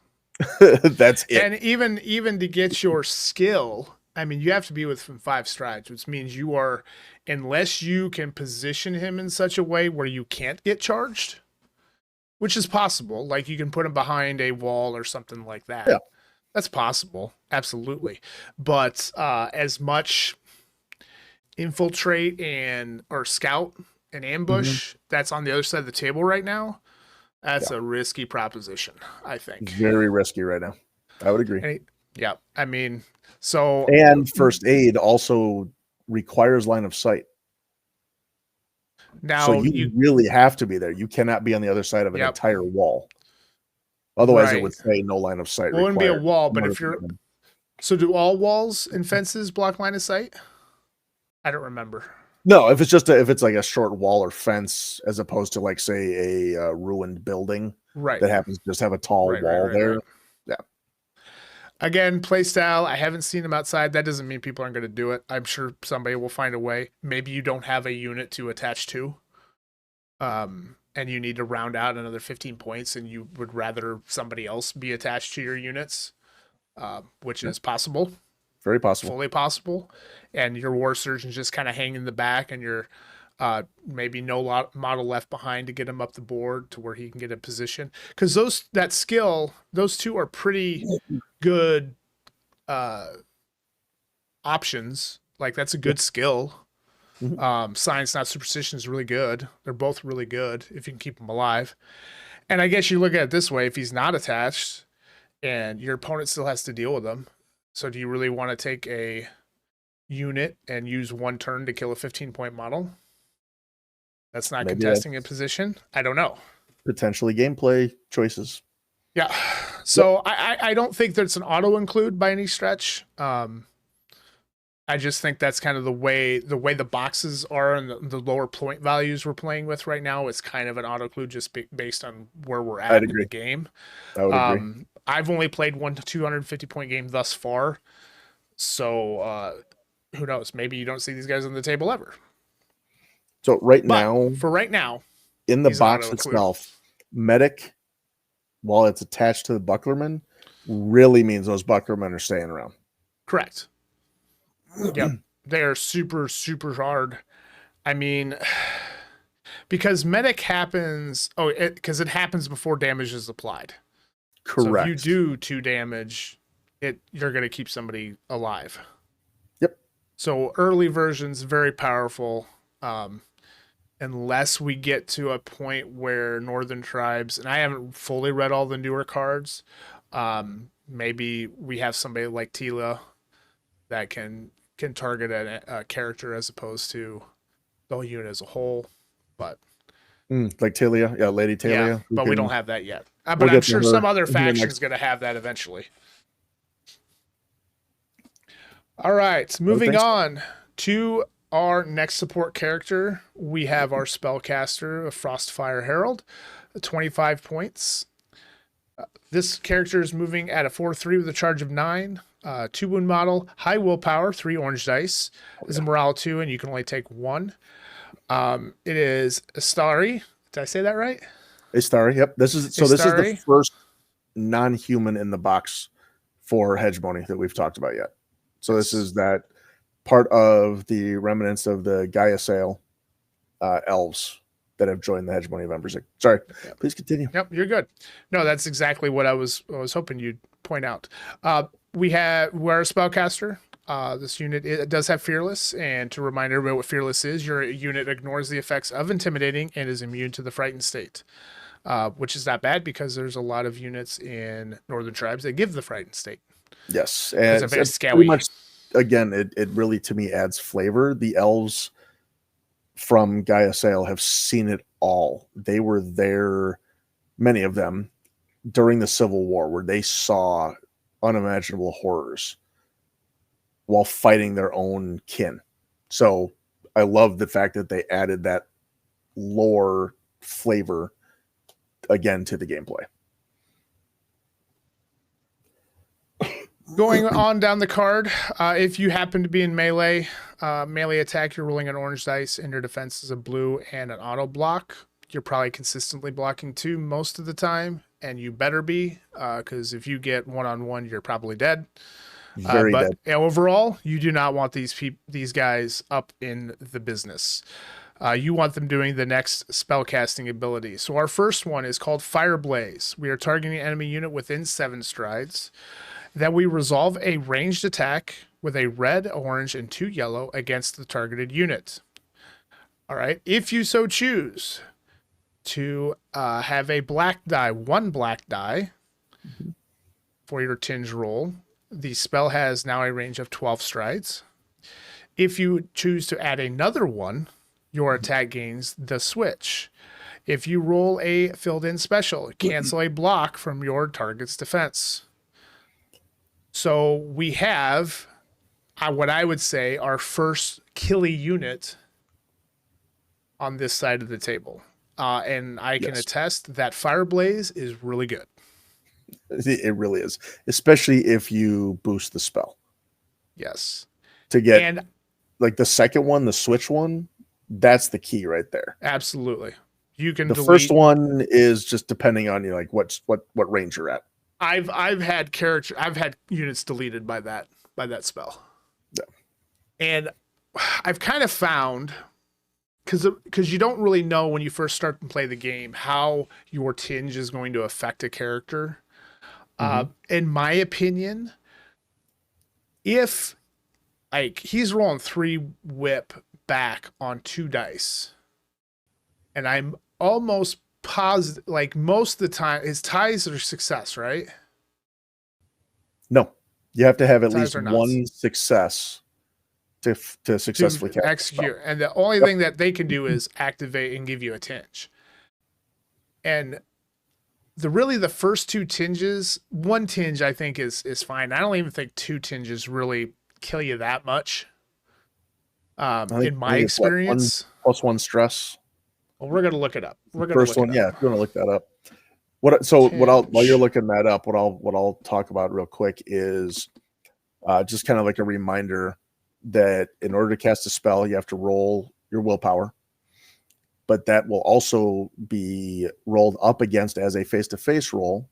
That's it. And even to get your skill, I mean, you have to be within 5 strides, which means you are, unless you can position him in such a way where you can't get charged, which is possible. Like you can put him behind a wall or something like that. Yeah. That's possible. Absolutely. But as much infiltrate or scout and ambush that's on the other side of the table right now, that's a risky proposition, I think. Very risky right now. I would agree. Yeah. I mean, so. And first aid also requires line of sight. Now, so you really have to be there. You cannot be on the other side of an entire wall. Otherwise, it would say no line of sight. Well, it wouldn't be a wall, but if you're. So do all walls and fences block line of sight? I don't remember. No, if it's like a short wall or fence, as opposed to like, say, a ruined building, right, that happens to just have a tall wall there. Yeah. Again, play style. I haven't seen them outside. That doesn't mean people aren't going to do it. I'm sure somebody will find a way. Maybe you don't have a unit to attach to, and you need to round out another 15 points, and you would rather somebody else be attached to your units, which is possible. Very possible. Fully possible. And your war surgeons just kind of hang in the back, and you're maybe no model left behind to get him up the board to where he can get a position. Because those two are pretty good options. Like, that's a good skill. Science, not superstition, is really good. They're both really good if you can keep them alive. And I guess you look at it this way: if he's not attached and your opponent still has to deal with him, so do you really want to take a unit and use 1 turn to kill a 15-point model? That's not contesting a position. I don't know. Potentially gameplay choices. Yeah. So I don't think that's an auto include by any stretch. I just think that's kind of the way the boxes are and the lower point values we're playing with right now. It's kind of an auto include just based on where we're at in the game. I would agree. I've only played one 250 point game thus far, so who knows? Maybe you don't see these guys on the table ever. So right But now, for right now, in the he's an box auto clue. itself, medic, while it's attached to the bucklerman, really means those bucklermen are staying around. Correct. Yep. They are super, super hard. I mean, because medic happens, because it happens before damage is applied. Correct. So if you do 2 damage, you're going to keep somebody alive. Yep. So early versions, very powerful. Unless we get to a point where Northern Tribes, and I haven't fully read all the newer cards, maybe we have somebody like Tila that can target a character as opposed to the whole unit as a whole. But like Talia, yeah, Lady Talia. yeah, but we don't have that yet. But we'll I'm sure some other faction faction's going to have that eventually. All right, moving on to our next support character. We have our spellcaster, Frostfire Herald, 25 points. This character is moving at a 4/3 with a charge of 9. 2 wound model, high willpower, 3 orange dice. Is a morale 2, and you can only take 1. It is Astari. Did I say that right? Astari. Yep. This is the first non-human in the box for Hegemony that we've talked about yet. So this is that part of the remnants of the Gaia Sail elves that have joined the Hegemony of Embersig. Sorry, please continue. Yep, you're good. No, that's exactly what I was hoping you'd point out. We're a spellcaster. This unit, it does have Fearless, and to remind everybody what Fearless is, your unit ignores the effects of intimidating and is immune to the frightened state, which is not bad because there's a lot of units in Northern Tribes that give the frightened state. Yes, and it's very scary. Much, again, it really to me adds flavor. The elves from Gaia Sail have seen it all. They were there, many of them, during the Civil War, where they saw unimaginable horrors while fighting their own kin. So I love the fact that they added that lore flavor again to the gameplay. Going on down the card, if you happen to be in melee attack, you're rolling an orange dice, and your defense is a blue and an auto block. You're probably consistently blocking 2 most of the time, and you better be, because if you get 1-on-1, you're probably dead. Very dead. Overall, you do not want these guys up in the business. You want them doing the next spellcasting ability. So our first one is called Fire Blaze. We are targeting an enemy unit within 7 strides. That we resolve a ranged attack with a red, orange, and 2 yellow against the targeted unit. All right. If you so choose to have a black die, 1 black die for your tinge roll, the spell has now a range of 12 strides. If you choose to add another 1, your attack gains the switch. If you roll a filled-in special, cancel a block from your target's defense. So we have what I would say our first killy unit on this side of the table. And I can attest that Fire Blaze is really good. It really is, especially if you boost the spell. Yes. To get like the second one, the switch one, that's the key right there. Absolutely. You can the first one is just depending on you, like what range you're at. I've had units deleted by that spell. Yeah. And I've kind of found because you don't really know when you first start to play the game how your tinge is going to affect a character. In my opinion, if like he's rolling 3 whip back on 2 dice, and I'm almost positive, like most of the time, his ties are success, right? No, you have to have at least 1 success to successfully execute. And the only thing that they can do is activate and give you a tinge. And the first 2 tinges, 1 tinge I think is fine. I don't even think 2 tinges really kill you that much. In my experience, +1 stress. Well, we're gonna look it up. First one, yeah, if you want to look that up. While you're Tinge. looking that up, what I'll talk about real quick is just kind of like a reminder that in order to cast a spell, you have to roll your willpower, but that will also be rolled up against as a face-to-face roll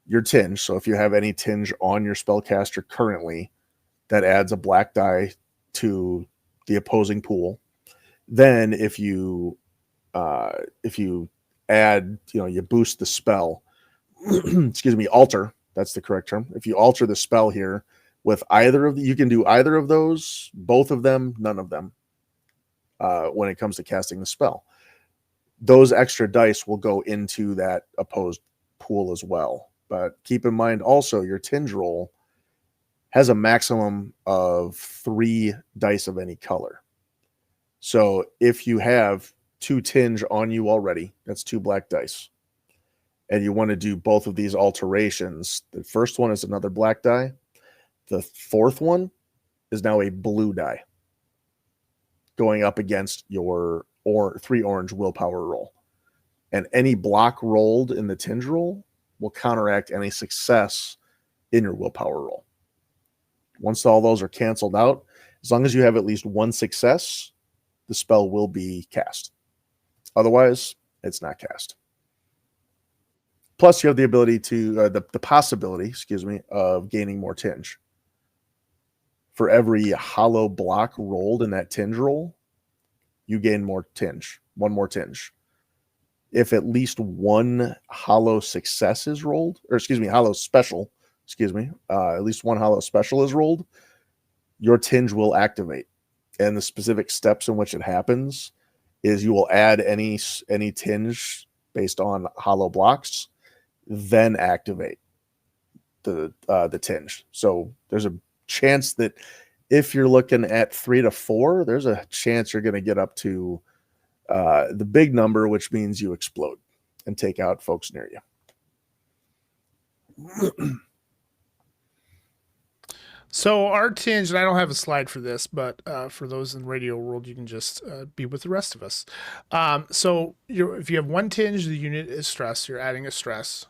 your tinge. So if you have any tinge on your spellcaster currently, that adds a black die to the opposing pool. Then if you add, you boost the spell. Excuse me, alter. That's the correct term. If you alter the spell here with either of you can do either of those, both of them, none of them. When it comes to casting the spell, those extra dice will go into that opposed pool as well. But keep in mind also your tinge roll has a maximum of 3 dice of any color. So if you have 2 tinge on you already, that's 2 black dice, and you want to do both of these alterations, the first one is another black die. The fourth one is now a blue die going up against your 3 orange willpower roll. And any block rolled in the tinge roll will counteract any success in your willpower roll. Once all those are canceled out, as long as you have at least 1 success, the spell will be cast. Otherwise, it's not cast. Plus, you have the ability to the possibility, of gaining more tinge. For every hollow block rolled in that tinge roll, you gain more tinge, 1 more tinge. If at least 1 hollow success is rolled, hollow special, at least 1 hollow special is rolled, your tinge will activate. And the specific steps in which it happens is you will add any tinge based on hollow blocks, then activate the tinge. So there's a chance that if you're looking at 3 to 4, there's a chance you're going to get up to the big number, which means you explode and take out folks near you. So our tinge, and I don't have a slide for this, but for those in radio world, you can just be with the rest of us. So if you have 1 tinge, the unit is stress. You're adding a stress,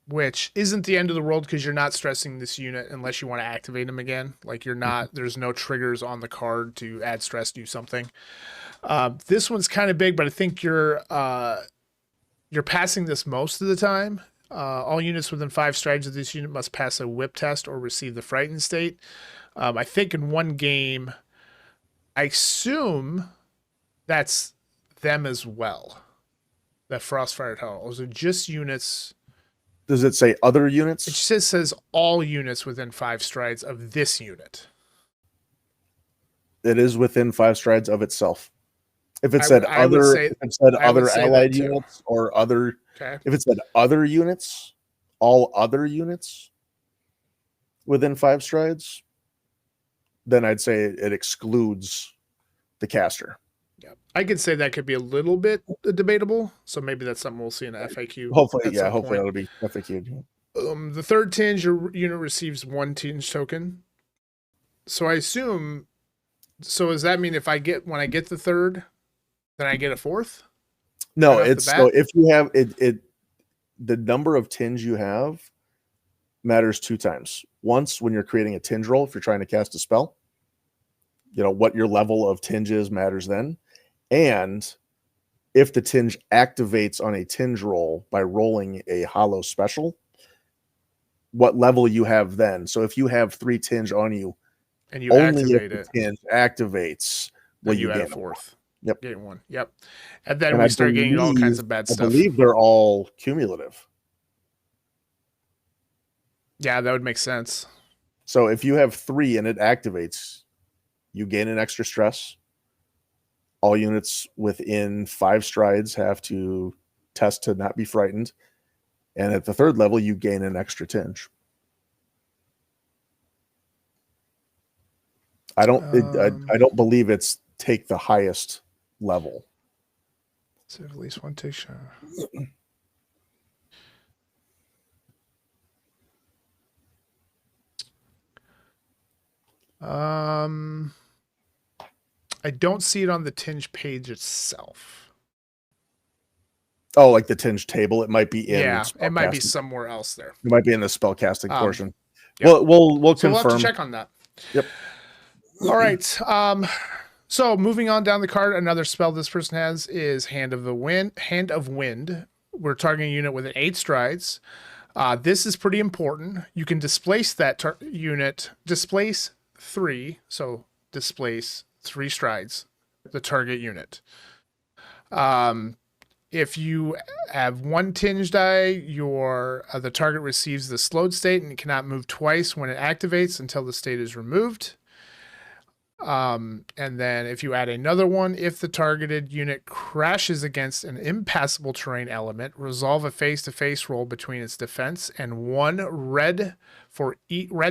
which isn't the end of the world because you're not stressing this unit unless you want to activate them again. Like there's no triggers on the card to add stress, do something. This one's kind of big, but I think you're passing this most of the time. All units within 5 strides of this unit must pass a whip test or receive the frightened state. I think in 1 game, I assume that's them as well. That Frostfire Hell. Those are just units. Does it say other units? It just says all units within 5 strides of this unit. It is within 5 strides of itself. If it said other allied units or other, okay. If it said other units, all other units within 5 strides, then I'd say it excludes the caster. Yeah, I could say that could be a little bit debatable. So maybe that's something we'll see in the FAQ. Hopefully that'll be FAQ. The third tinge, your unit receives 1 tinge token. So I assume. So does that mean when I get the third, then I get a 4th? No, it's so if you have it, the number of tinge you have matters 2 times. Once when you're creating a tinge roll, if you're trying to cast a spell, what your level of tinge is matters then. And if the tinge activates on a tinge roll by rolling a hollow special, what level you have then. So if you have 3 tinge on you, and you only activate if the tinge activates, will you add a 4th. Yep. Gain 1. Yep. And then we start getting all kinds of bad stuff. I believe they're all cumulative. Yeah, that would make sense. So if you have 3 and it activates, you gain an extra stress. All units within 5 strides have to test to not be frightened. And at the 3rd level, you gain an extra tinge. I don't believe it's take the highest level. So at least 1 take shot. I don't see it on the tinge page itself. Oh, like the tinge table. It might be in Yeah, it might be spellcasting. somewhere else there. It might be in the spellcasting portion. Yeah. We'll So we'll have to confirm. check on that. Yep. All right. So moving on down the card, another spell this person has is Hand of Wind. We're targeting a unit within 8 strides. This is pretty important. You can displace that unit, displace 3, so displace 3 strides, the target unit. If you have 1 tinge die, the target receives the slowed state and cannot move twice when it activates until the state is removed. And then if you add another one, if the targeted unit crashes against an impassable terrain element, resolve a face-to-face roll between its defense and 1 red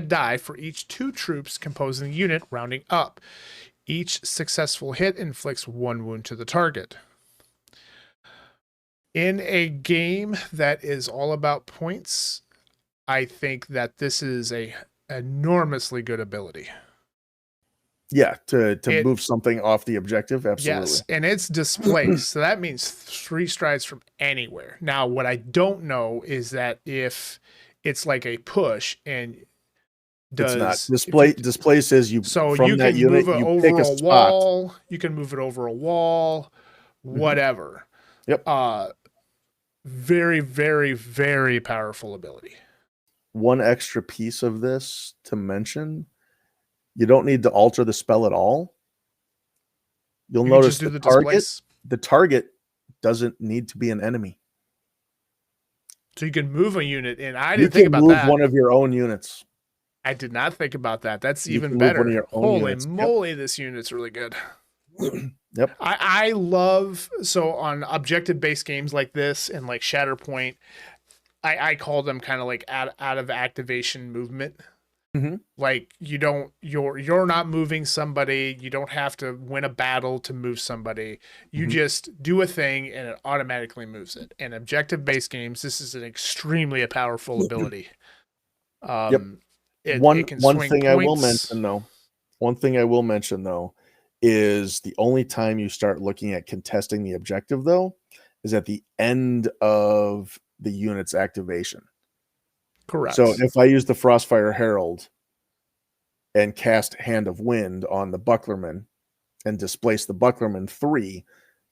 die for each 2 troops composing the unit, rounding up. Each successful hit inflicts 1 wound to the target. In a game that is all about points, I think that this is a enormously good ability. Yeah, to move something off the objective, absolutely. Yes, and it's displaced, so that means 3 strides from anywhere. Now, what I don't know is that if it's like a push and it's not displace is you so from you that can unit move it you over pick a a spot. wall, you can move it over a wall, whatever. Yep. Very, very, very powerful ability. One extra piece of this to mention, you don't need to alter the spell at all. You'll notice just do the target doesn't need to be an enemy. So you can move a unit, and I didn't think about that. You can move one of your own units. I did not think about that. That's even better. Holy moly, this unit's really good. Yep. I love, so on objective-based games like this and like Shatterpoint, I call them kind of like out of activation movement. Mm-hmm. Like you're not moving somebody. You don't have to win a battle to move somebody. You just do a thing and it automatically moves it. In objective-based games, this is an extremely powerful ability. Yep. One thing I will mention though is the only time you start looking at contesting the objective though is at the end of the unit's activation. Correct. So if I use the Frostfire Herald and cast Hand of Wind on the Bucklerman and displace the Bucklerman 3,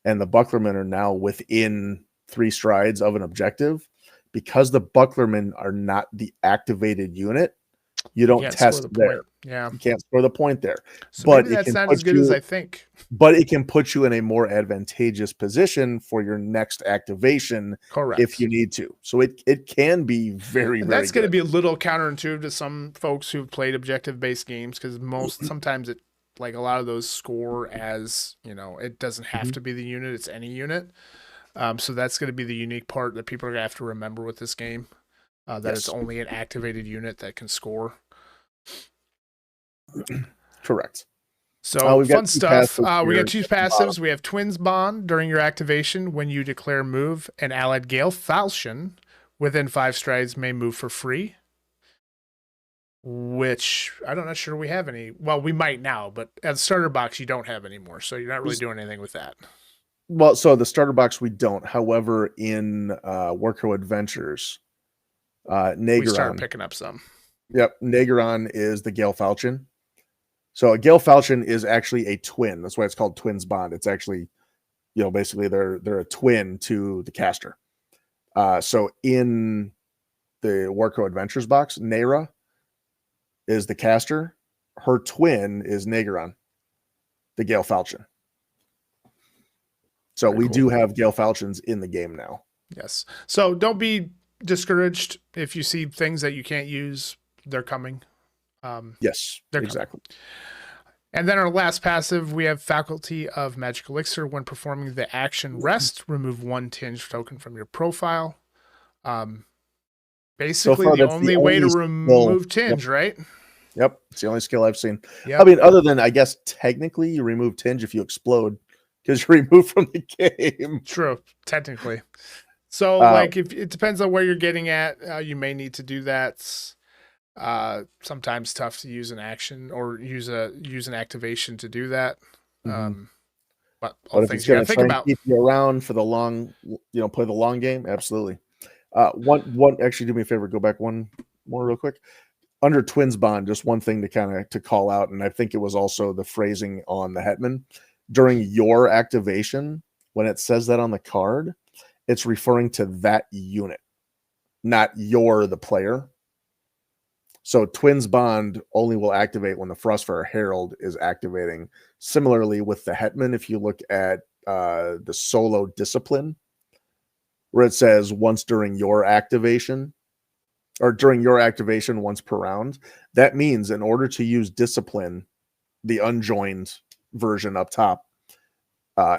and the Bucklermen are now within 3 strides of an objective, because the Bucklermen are not the activated unit, you don't test there. Yeah. You can't score the point there. So but maybe that's not as good as I think. But it can put you in a more advantageous position for your next activation. Correct. If you need to. So it can be very, very that's going to be a little counterintuitive to some folks who've played objective-based games, because sometimes it, like a lot of those score as, it doesn't have to be the unit, it's any unit. So that's going to be the unique part that people are going to have to remember with this game. It's only an activated unit that can score. Correct. So fun stuff. We got 2 passives. We have Twins Bond. During your activation, when you declare move, an allied Gale Falchion within 5 strides may move for free. Which I'm not sure we have any. Well, we might now, but at the starter box you don't have anymore, so you're not really doing anything with that. Well, so the starter box we don't. However, in Warco Adventures, Negron, we started picking up some. Yep, Negron is the Gale Falchion. So a Gale Falchion is actually a twin. That's why it's called Twins Bond. It's actually, basically they're a twin to the caster. So in the Warco Adventures box, Nera is the caster. Her twin is Negron, the Gale Falchion. So we do have Gale Falchions in the game now. Yes. So don't be discouraged if you see things that you can't use. They're coming. Yes, they're exactly. Coming. And then our last passive, we have Faculty of Magic Elixir. When performing the action Rest, remove 1 tinge token from your profile. Basically, the only way to remove tinge, right? Yep, it's the only skill I've seen. Yep. I mean, other than, I guess, technically you remove tinge if you explode, because you're removed from the game. True, technically. So, if it depends on where you're getting at, you may need to do that. Sometimes tough to use an action or use an activation to do that. But all But if it's things you got going to to think try and about. keep you around for the long, play the long game, absolutely. One. Actually, do me a favor, go back one more real quick. Under Twins Bond, just one thing to call out, and I think it was also the phrasing on the Hetman during your activation. When it says that on the card, it's referring to that unit, not you're the player. So Twins Bond only will activate when the Frostfire Herald is activating. Similarly with the Hetman, if you look at the solo discipline, where it says once during your activation, or during your activation once per round, that means in order to use discipline, the unjoined version up top,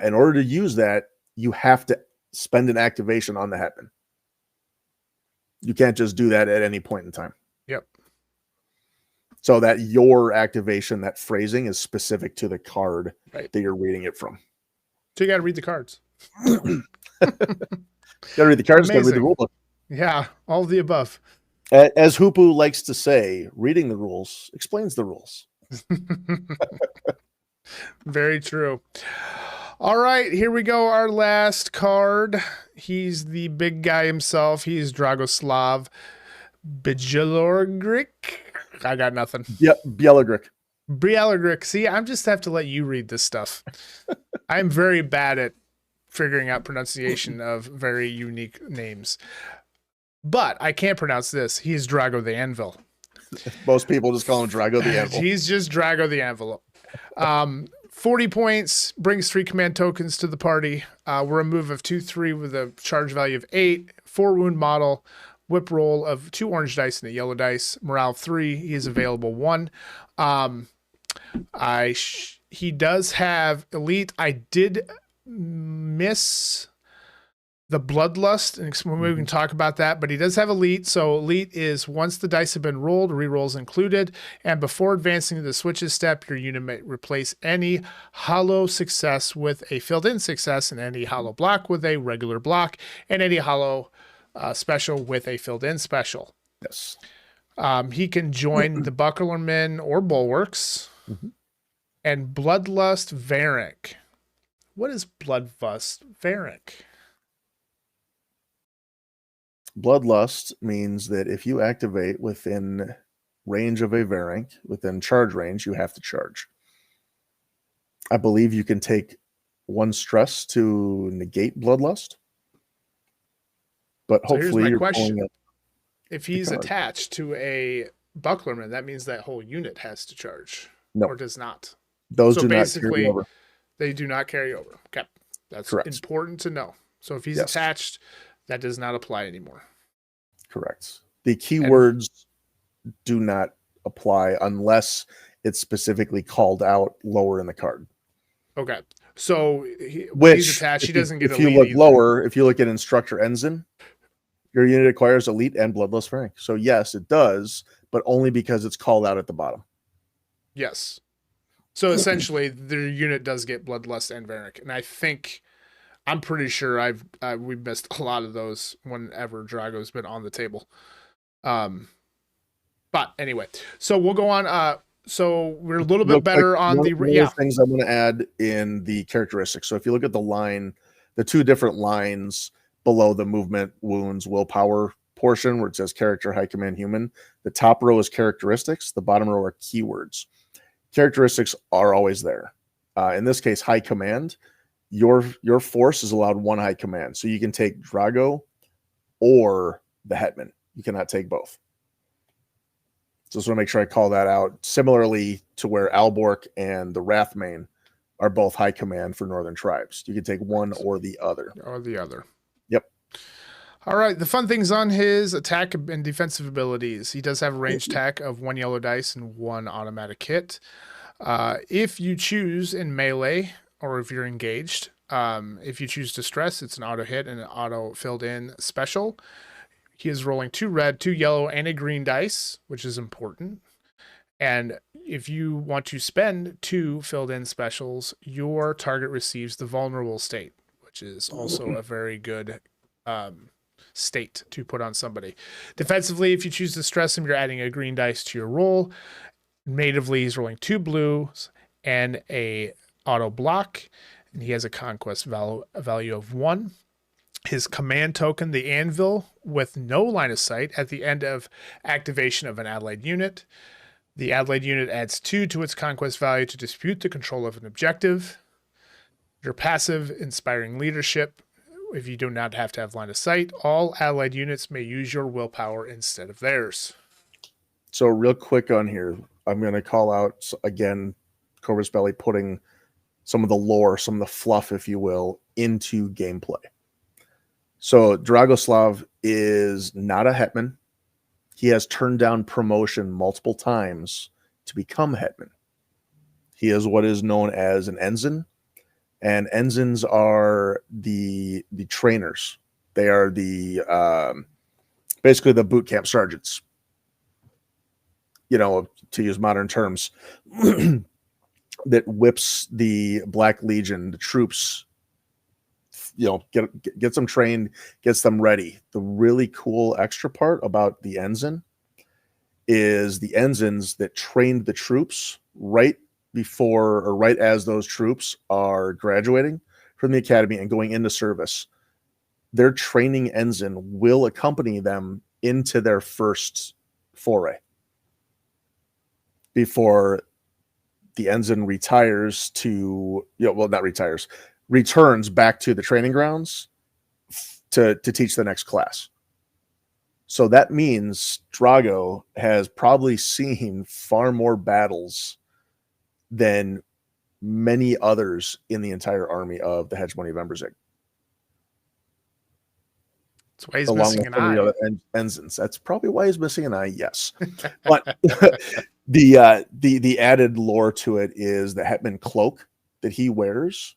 in order to use that, you have to spend an activation on the Hetman. You can't just do that at any point in time. Yep. So that your activation, that phrasing is specific to the card Right. that you're reading it from. So you got to read the cards. Got to read the cards, got to read the rule book. Yeah, all of the above. As Hoopu likes to say, reading the rules explains the rules. Very true. All right, here we go. Our last card. He's the big guy himself. He's Dragoslav Bjelorgrik. I got nothing. Yep, Bjelorgrik. Bjelorgrik. See, I'm just have to let you read this stuff. I'm very bad at figuring out pronunciation of very unique names. But I can't pronounce this. He's Drago the Anvil. Most people just call him Drago the Anvil. He's just Drago the Anvil. 40 points, brings 3 command tokens to the party. We're a move of 2/3 with a charge value of 8, 4 wound model, whip roll of 2 orange dice and a yellow dice, morale 3. He is available 1. He does have elite. I did miss the bloodlust, and we can talk about that, but he does have elite. So elite is once the dice have been rolled, rerolls included, and before advancing to the switches step, your unit may replace any hollow success with a filled-in success, and any hollow block with a regular block, and any hollow special with a filled-in special. Yes. He can join the Bucklermen or Bulwarks, and Bloodlust Varric. What is Bloodlust Varric? Bloodlust means that if you activate within range of a Varric, within charge range, you have to charge. I believe you can take 1 stress to negate Bloodlust. But So hopefully here's my you're question. If he's attached to a Bucklerman, that means that whole unit has to charge. No. Or does not. Those so do not basically, carry over. They do not carry over. Okay. That's Correct. important to know. So if he's attached, that does not apply anymore. Correct. The keywords do not apply unless it's specifically called out lower in the card. Okay. So when he's attached, he doesn't get elite. If you look lower, if you look at Instructor Ensign, your unit acquires elite and bloodlust rank. So yes, it does, but only because it's called out at the bottom. Yes. So essentially, their unit does get bloodlust and Varric, and I'm pretty sure we've missed a lot of those whenever Drago's been on the table. But anyway, so we'll go on. So we're a little bit better on the things I'm going to add in the characteristics. So if you look at the line, the 2 different lines below the movement, wounds, willpower portion where it says character, high command, human, the top row is characteristics. The bottom row are keywords. Characteristics are always there. In this case, high command. Your force is allowed 1 high command. So you can take Drago or the Hetman. You cannot take both. So just want to make sure I call that out. Similarly to where Albork and the Wrathmane are both high command for Northern tribes. You can take one or the other. Yep. All right. The fun things on his attack and defensive abilities. He does have a range attack of 1 yellow dice and 1 automatic hit. If you choose in melee, or if you're engaged, if you choose to stress, it's an auto hit and an auto filled in special. He is rolling 2 red, 2 yellow, and a green dice, which is important. And if you want to spend 2 filled in specials, your target receives the vulnerable state, which is also a very good state to put on somebody. Defensively, if you choose to stress him, you're adding a green dice to your roll. Natively, he's rolling 2 blues and a auto block. and he has a conquest value of 1. His command token, the Anvil, with no line of sight at the end of activation of an allied unit. The allied unit adds 2 to its conquest value to dispute the control of an objective. Your passive, Inspiring Leadership. If you do not have to have line of sight, all allied units may use your willpower instead of theirs. So real quick on here, I'm going to call out again, Corvus Belli putting some of the lore, some of the fluff, if you will, into gameplay. So Dragoslav is not a hetman. He has turned down promotion multiple times to become hetman. He is what is known as an ensign, and ensigns are the trainers. They are the basically the boot camp sergeants. You know, to use modern terms, that whips the Black Legion, the troops, you know, gets them trained, gets them ready. The really cool extra part about the ensign is the ensigns that trained the troops right before or right as those troops are graduating from the academy and going into service. Their training ensign will accompany them into their first foray before the ensign retires to, returns back to the training grounds to teach the next class. So that means Drago has probably seen far more battles than many others in the entire army of the Hegemony of Embersig. That's why he's missing an eye. Other ensigns. That's probably why he's missing an eye, yes. But the added lore to it is the Hetman cloak that he wears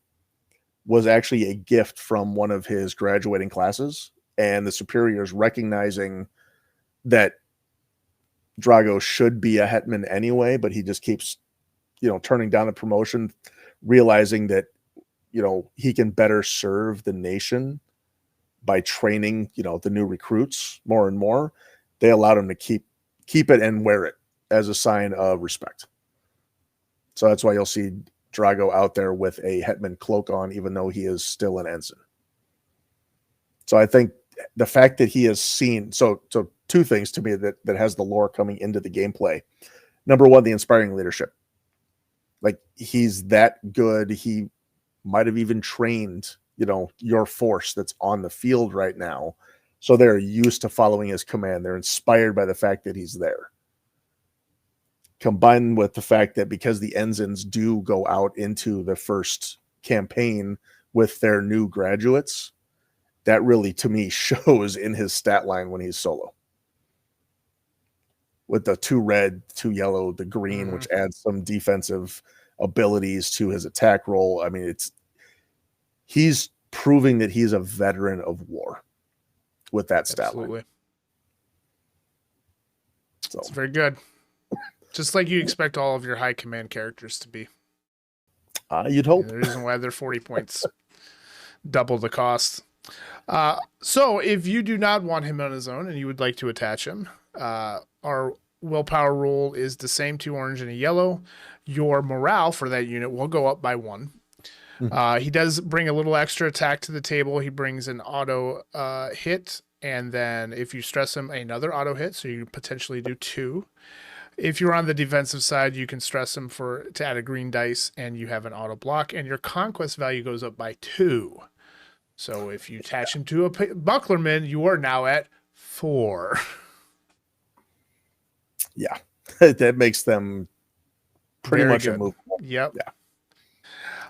was actually a gift from one of his graduating classes, and the superiors recognizing that Drago should be a hetman anyway, but he just keeps, turning down the promotion, realizing that, he can better serve the nation by training, the new recruits more and more. They allowed him to keep it and wear it as a sign of respect. So that's why you'll see Drago out there with a hetman cloak on, even though he is still an ensign. So I think the fact that he has seen, so two things to me that has the lore coming into the gameplay. Number one, the inspiring leadership. Like, he's that good. He might have even trained, your force that's on the field right now. So they're used to following his command. They're inspired by the fact that he's there. Combined with the fact that because the ensigns do go out into the first campaign with their new graduates, that really, to me, shows in his stat line when he's solo. With the 2 red, 2 yellow, the green, which adds some defensive abilities to his attack roll. I mean, he's proving that he's a veteran of war with that stat line. So. It's very good. Just like you expect all of your high command characters to be. You'd hope. The reason why they're 40 points, double the cost. So if you do not want him on his own and you would like to attach him, our willpower rule is the same, 2 orange and a yellow. Your morale for that unit will go up by 1. He does bring a little extra attack to the table. He brings an auto hit, and then if you stress him, another auto hit, so you potentially do 2. If you're on the defensive side, you can stress him to add a green dice, and you have an auto block, and your conquest value goes up by 2. So if you attach him to a bucklerman, you are now at 4. Yeah, that makes them pretty much a move. Yep.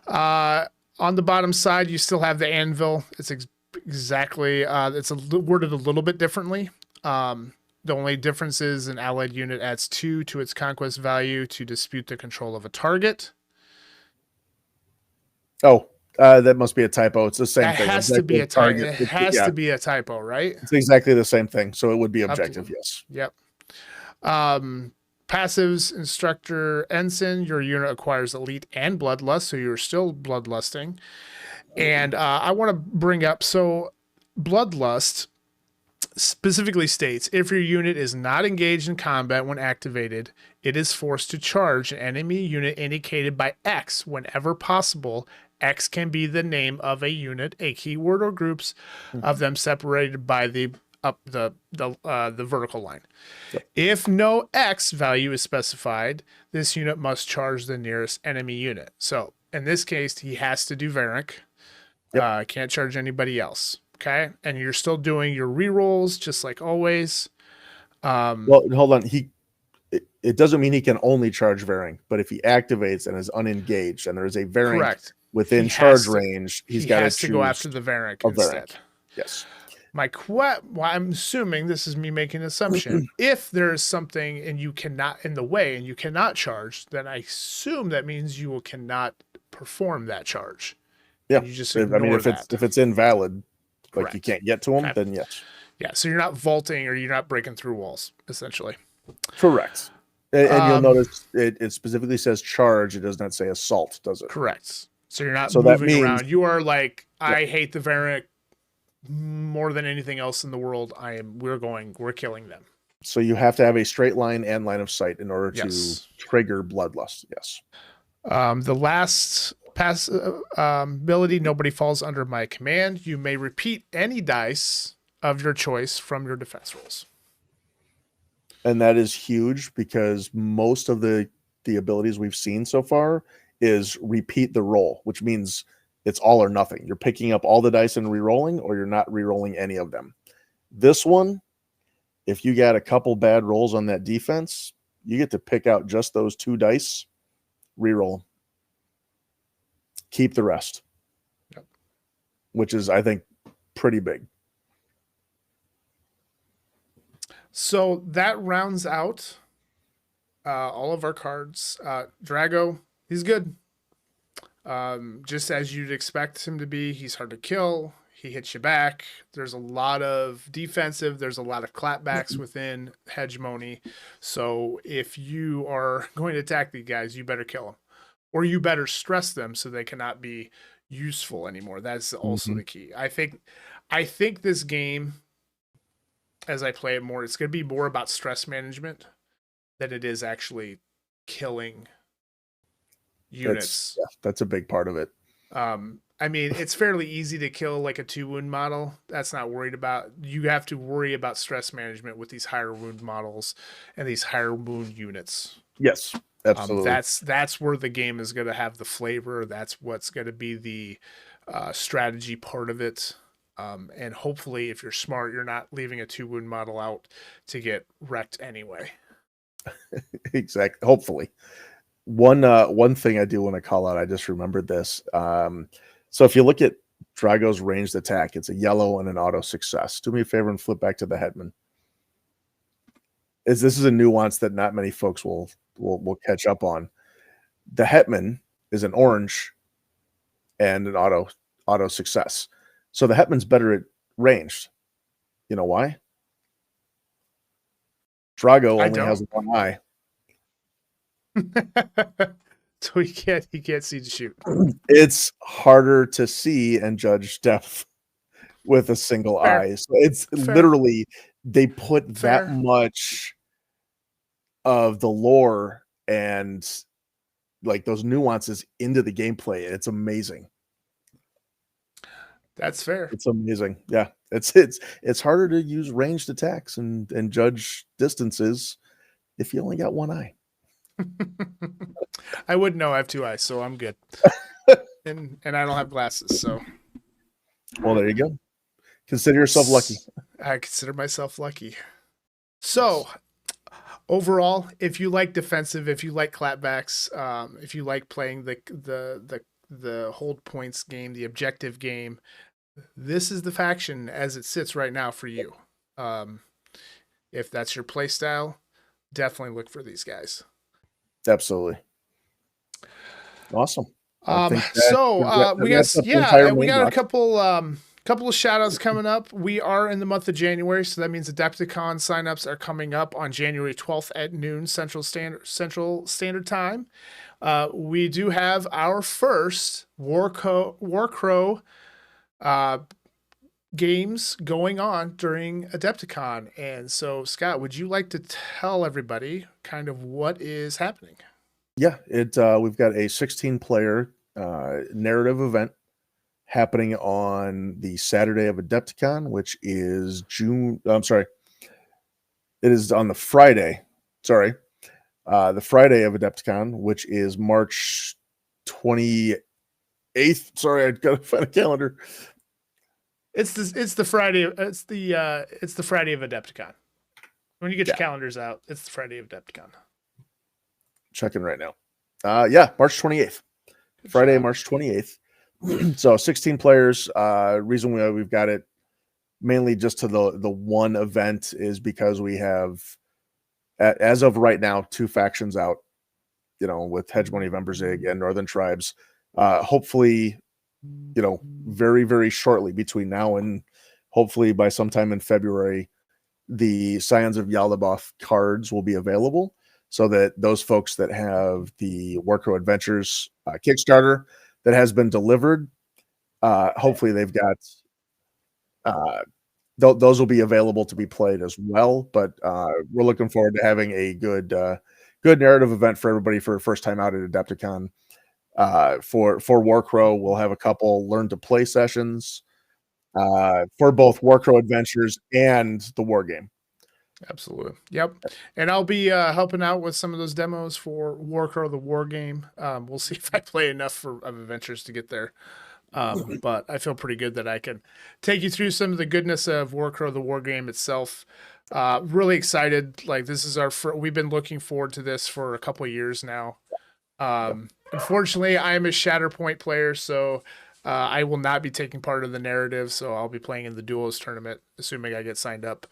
Yeah. On the bottom side, you still have the anvil. It's exactly, it's worded a little bit differently. The only difference is an allied unit adds 2 to its conquest value to dispute the control of a target. Oh, that must be a typo. It's the same thing. It has to be a typo. It has to be a typo, right? It's exactly the same thing. So it would be objective, yes. Yep. Passives, instructor, ensign. Your unit acquires elite and bloodlust, so you're still bloodlusting. And I want to bring up, so bloodlust specifically states, if your unit is not engaged in combat when activated, it is forced to charge an enemy unit indicated by X whenever possible X can be the name of a unit, a keyword or groups of them separated by the vertical line. Yep. If no X value is specified, this unit must charge the nearest enemy unit. So in this case, he has to do Varric. Yep. Can't charge anybody else. Okay. And you're still doing your rerolls just like always. Well, hold on. It doesn't mean he can only charge Varric, but if he activates and is unengaged and there is a Varric correct. within charge range, he's got to go after the Varric instead. Yes. I'm assuming this is me making an assumption. If there is something and you cannot in the way and you cannot charge, then I assume that means you cannot perform that charge. Yeah. You just ignore if it's invalid, correct. Like you can't get to him, then yes. Yeah. So you're not vaulting or you're not breaking through walls, essentially. Correct. And you'll notice it specifically says charge. It does not say assault, does it? Correct. So you're not moving around. You are like, I hate the Varric more than anything else in the world. We're killing them. So you have to have a straight line and line of sight in order to trigger bloodlust. Yes. The last ability, nobody falls under my command. You may repeat any dice of your choice from your defense rolls. And that is huge because most of the abilities we've seen so far is repeat the roll, which means it's all or nothing. You're picking up all the dice and re-rolling, or you're not re-rolling any of them. This one, if you got a couple bad rolls on that defense, you get to pick out just those 2 dice, re-roll them. Keep the rest, which is, I think, pretty big. So that rounds out all of our cards. Drago, he's good. Just as you'd expect him to be. He's hard to kill. He hits you back. There's a lot of defensive. There's a lot of clapbacks within Hegemony. So if you are going to attack these guys, you better kill them. Or you better stress them so they cannot be useful anymore. That's also the key. I think this game, as I play it more, it's going to be more about stress management than it is actually killing units. That's a big part of it. I mean, it's fairly easy to kill like a 2-wound model. That's not worried about. You have to worry about stress management with these higher wound models and these higher wound units. Yes, absolutely. That's where the game is going to have the flavor. That's what's going to be the strategy part of it. And hopefully, if you're smart, you're not leaving a 2-wound model out to get wrecked anyway. Exactly. Hopefully. One thing I do want to call out, I just remembered this. So if you look at Drago's ranged attack, it's a yellow and an auto success. Do me a favor and flip back to the Hetman. This is a nuance that not many folks will catch up on. The Hetman is an orange and an auto success. So the Hetman's better at ranged. You know why? Drago only has one eye. So he can't see to shoot. It's harder to see and judge depth with a single eye. So it's literally they put that much of the lore and like those nuances into the gameplay. It's amazing. That's fair. It's amazing. Yeah. It's harder to use ranged attacks and judge distances if you only got one eye. I wouldn't know. I have 2 eyes, so I'm good. and I don't have glasses, so. Well, there you go. Consider yourself lucky. I consider myself lucky. So, overall, if you like defensive, if you like clapbacks, if you like playing the hold points game, the objective game, this is the faction as it sits right now for you. If that's your play style, definitely look for these guys. Absolutely. Awesome. We got a couple of shout outs coming up. We are in the month of January, so that means Adepticon signups are coming up on January 12th at noon Central Standard Time. We do have our first Warcrow games going on during Adepticon. And so, Scott, would you like to tell everybody kind of what is happening? Yeah, we've got a 16-player narrative event happening on the Saturday of Adepticon, which is June. I'm sorry, it is on the Friday. Sorry, the Friday of Adepticon, which is March 28th. Sorry, I gotta find a calendar. It's the Friday. It's the Friday of Adepticon. When you get your calendars out, it's the Friday of Adepticon. Checking right now. Yeah, March 28th. Friday, March 28th. So 16 players. Reason we've got it mainly just to the one event is because we have, as of right now, 2 factions out, with Hegemony of Embersig and Northern Tribes. Hopefully, very, very shortly between now and hopefully by sometime in February, the Scions of Yaldabaoth cards will be available so that those folks that have the Warcrow Adventures Kickstarter that has been delivered, hopefully they've got those will be available to be played as well. But we're looking forward to having a good narrative event for everybody for first time out at Adepticon. For Warcrow, we'll have a couple learn to play sessions for both Warcrow Adventures and the war game. Absolutely. Yep. And I'll be helping out with some of those demos for Warcrow, the war game. We'll see if I play enough of adventures to get there. But I feel pretty good that I can take you through some of the goodness of Warcrow, the war game itself. Really excited. Like, this is we've been looking forward to this for a couple of years now. Unfortunately, I am a Shatterpoint player, so I will not be taking part of the narrative. So I'll be playing in the duos tournament, assuming I get signed up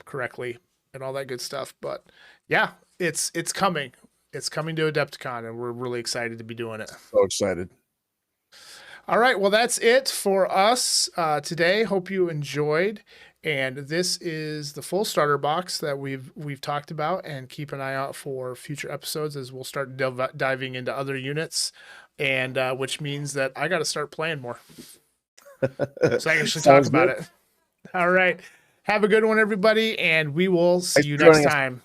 correctly and all that good stuff. But yeah, it's coming. It's coming to Adepticon, and we're really excited to be doing it. So excited. All right, well, that's it for us today. Hope you enjoyed. And this is the full starter box that we've talked about, and keep an eye out for future episodes as we'll start diving into other units, and which means that I got to start playing more, so I can actually talk about it. All right, have a good one, everybody, and we will see you next time.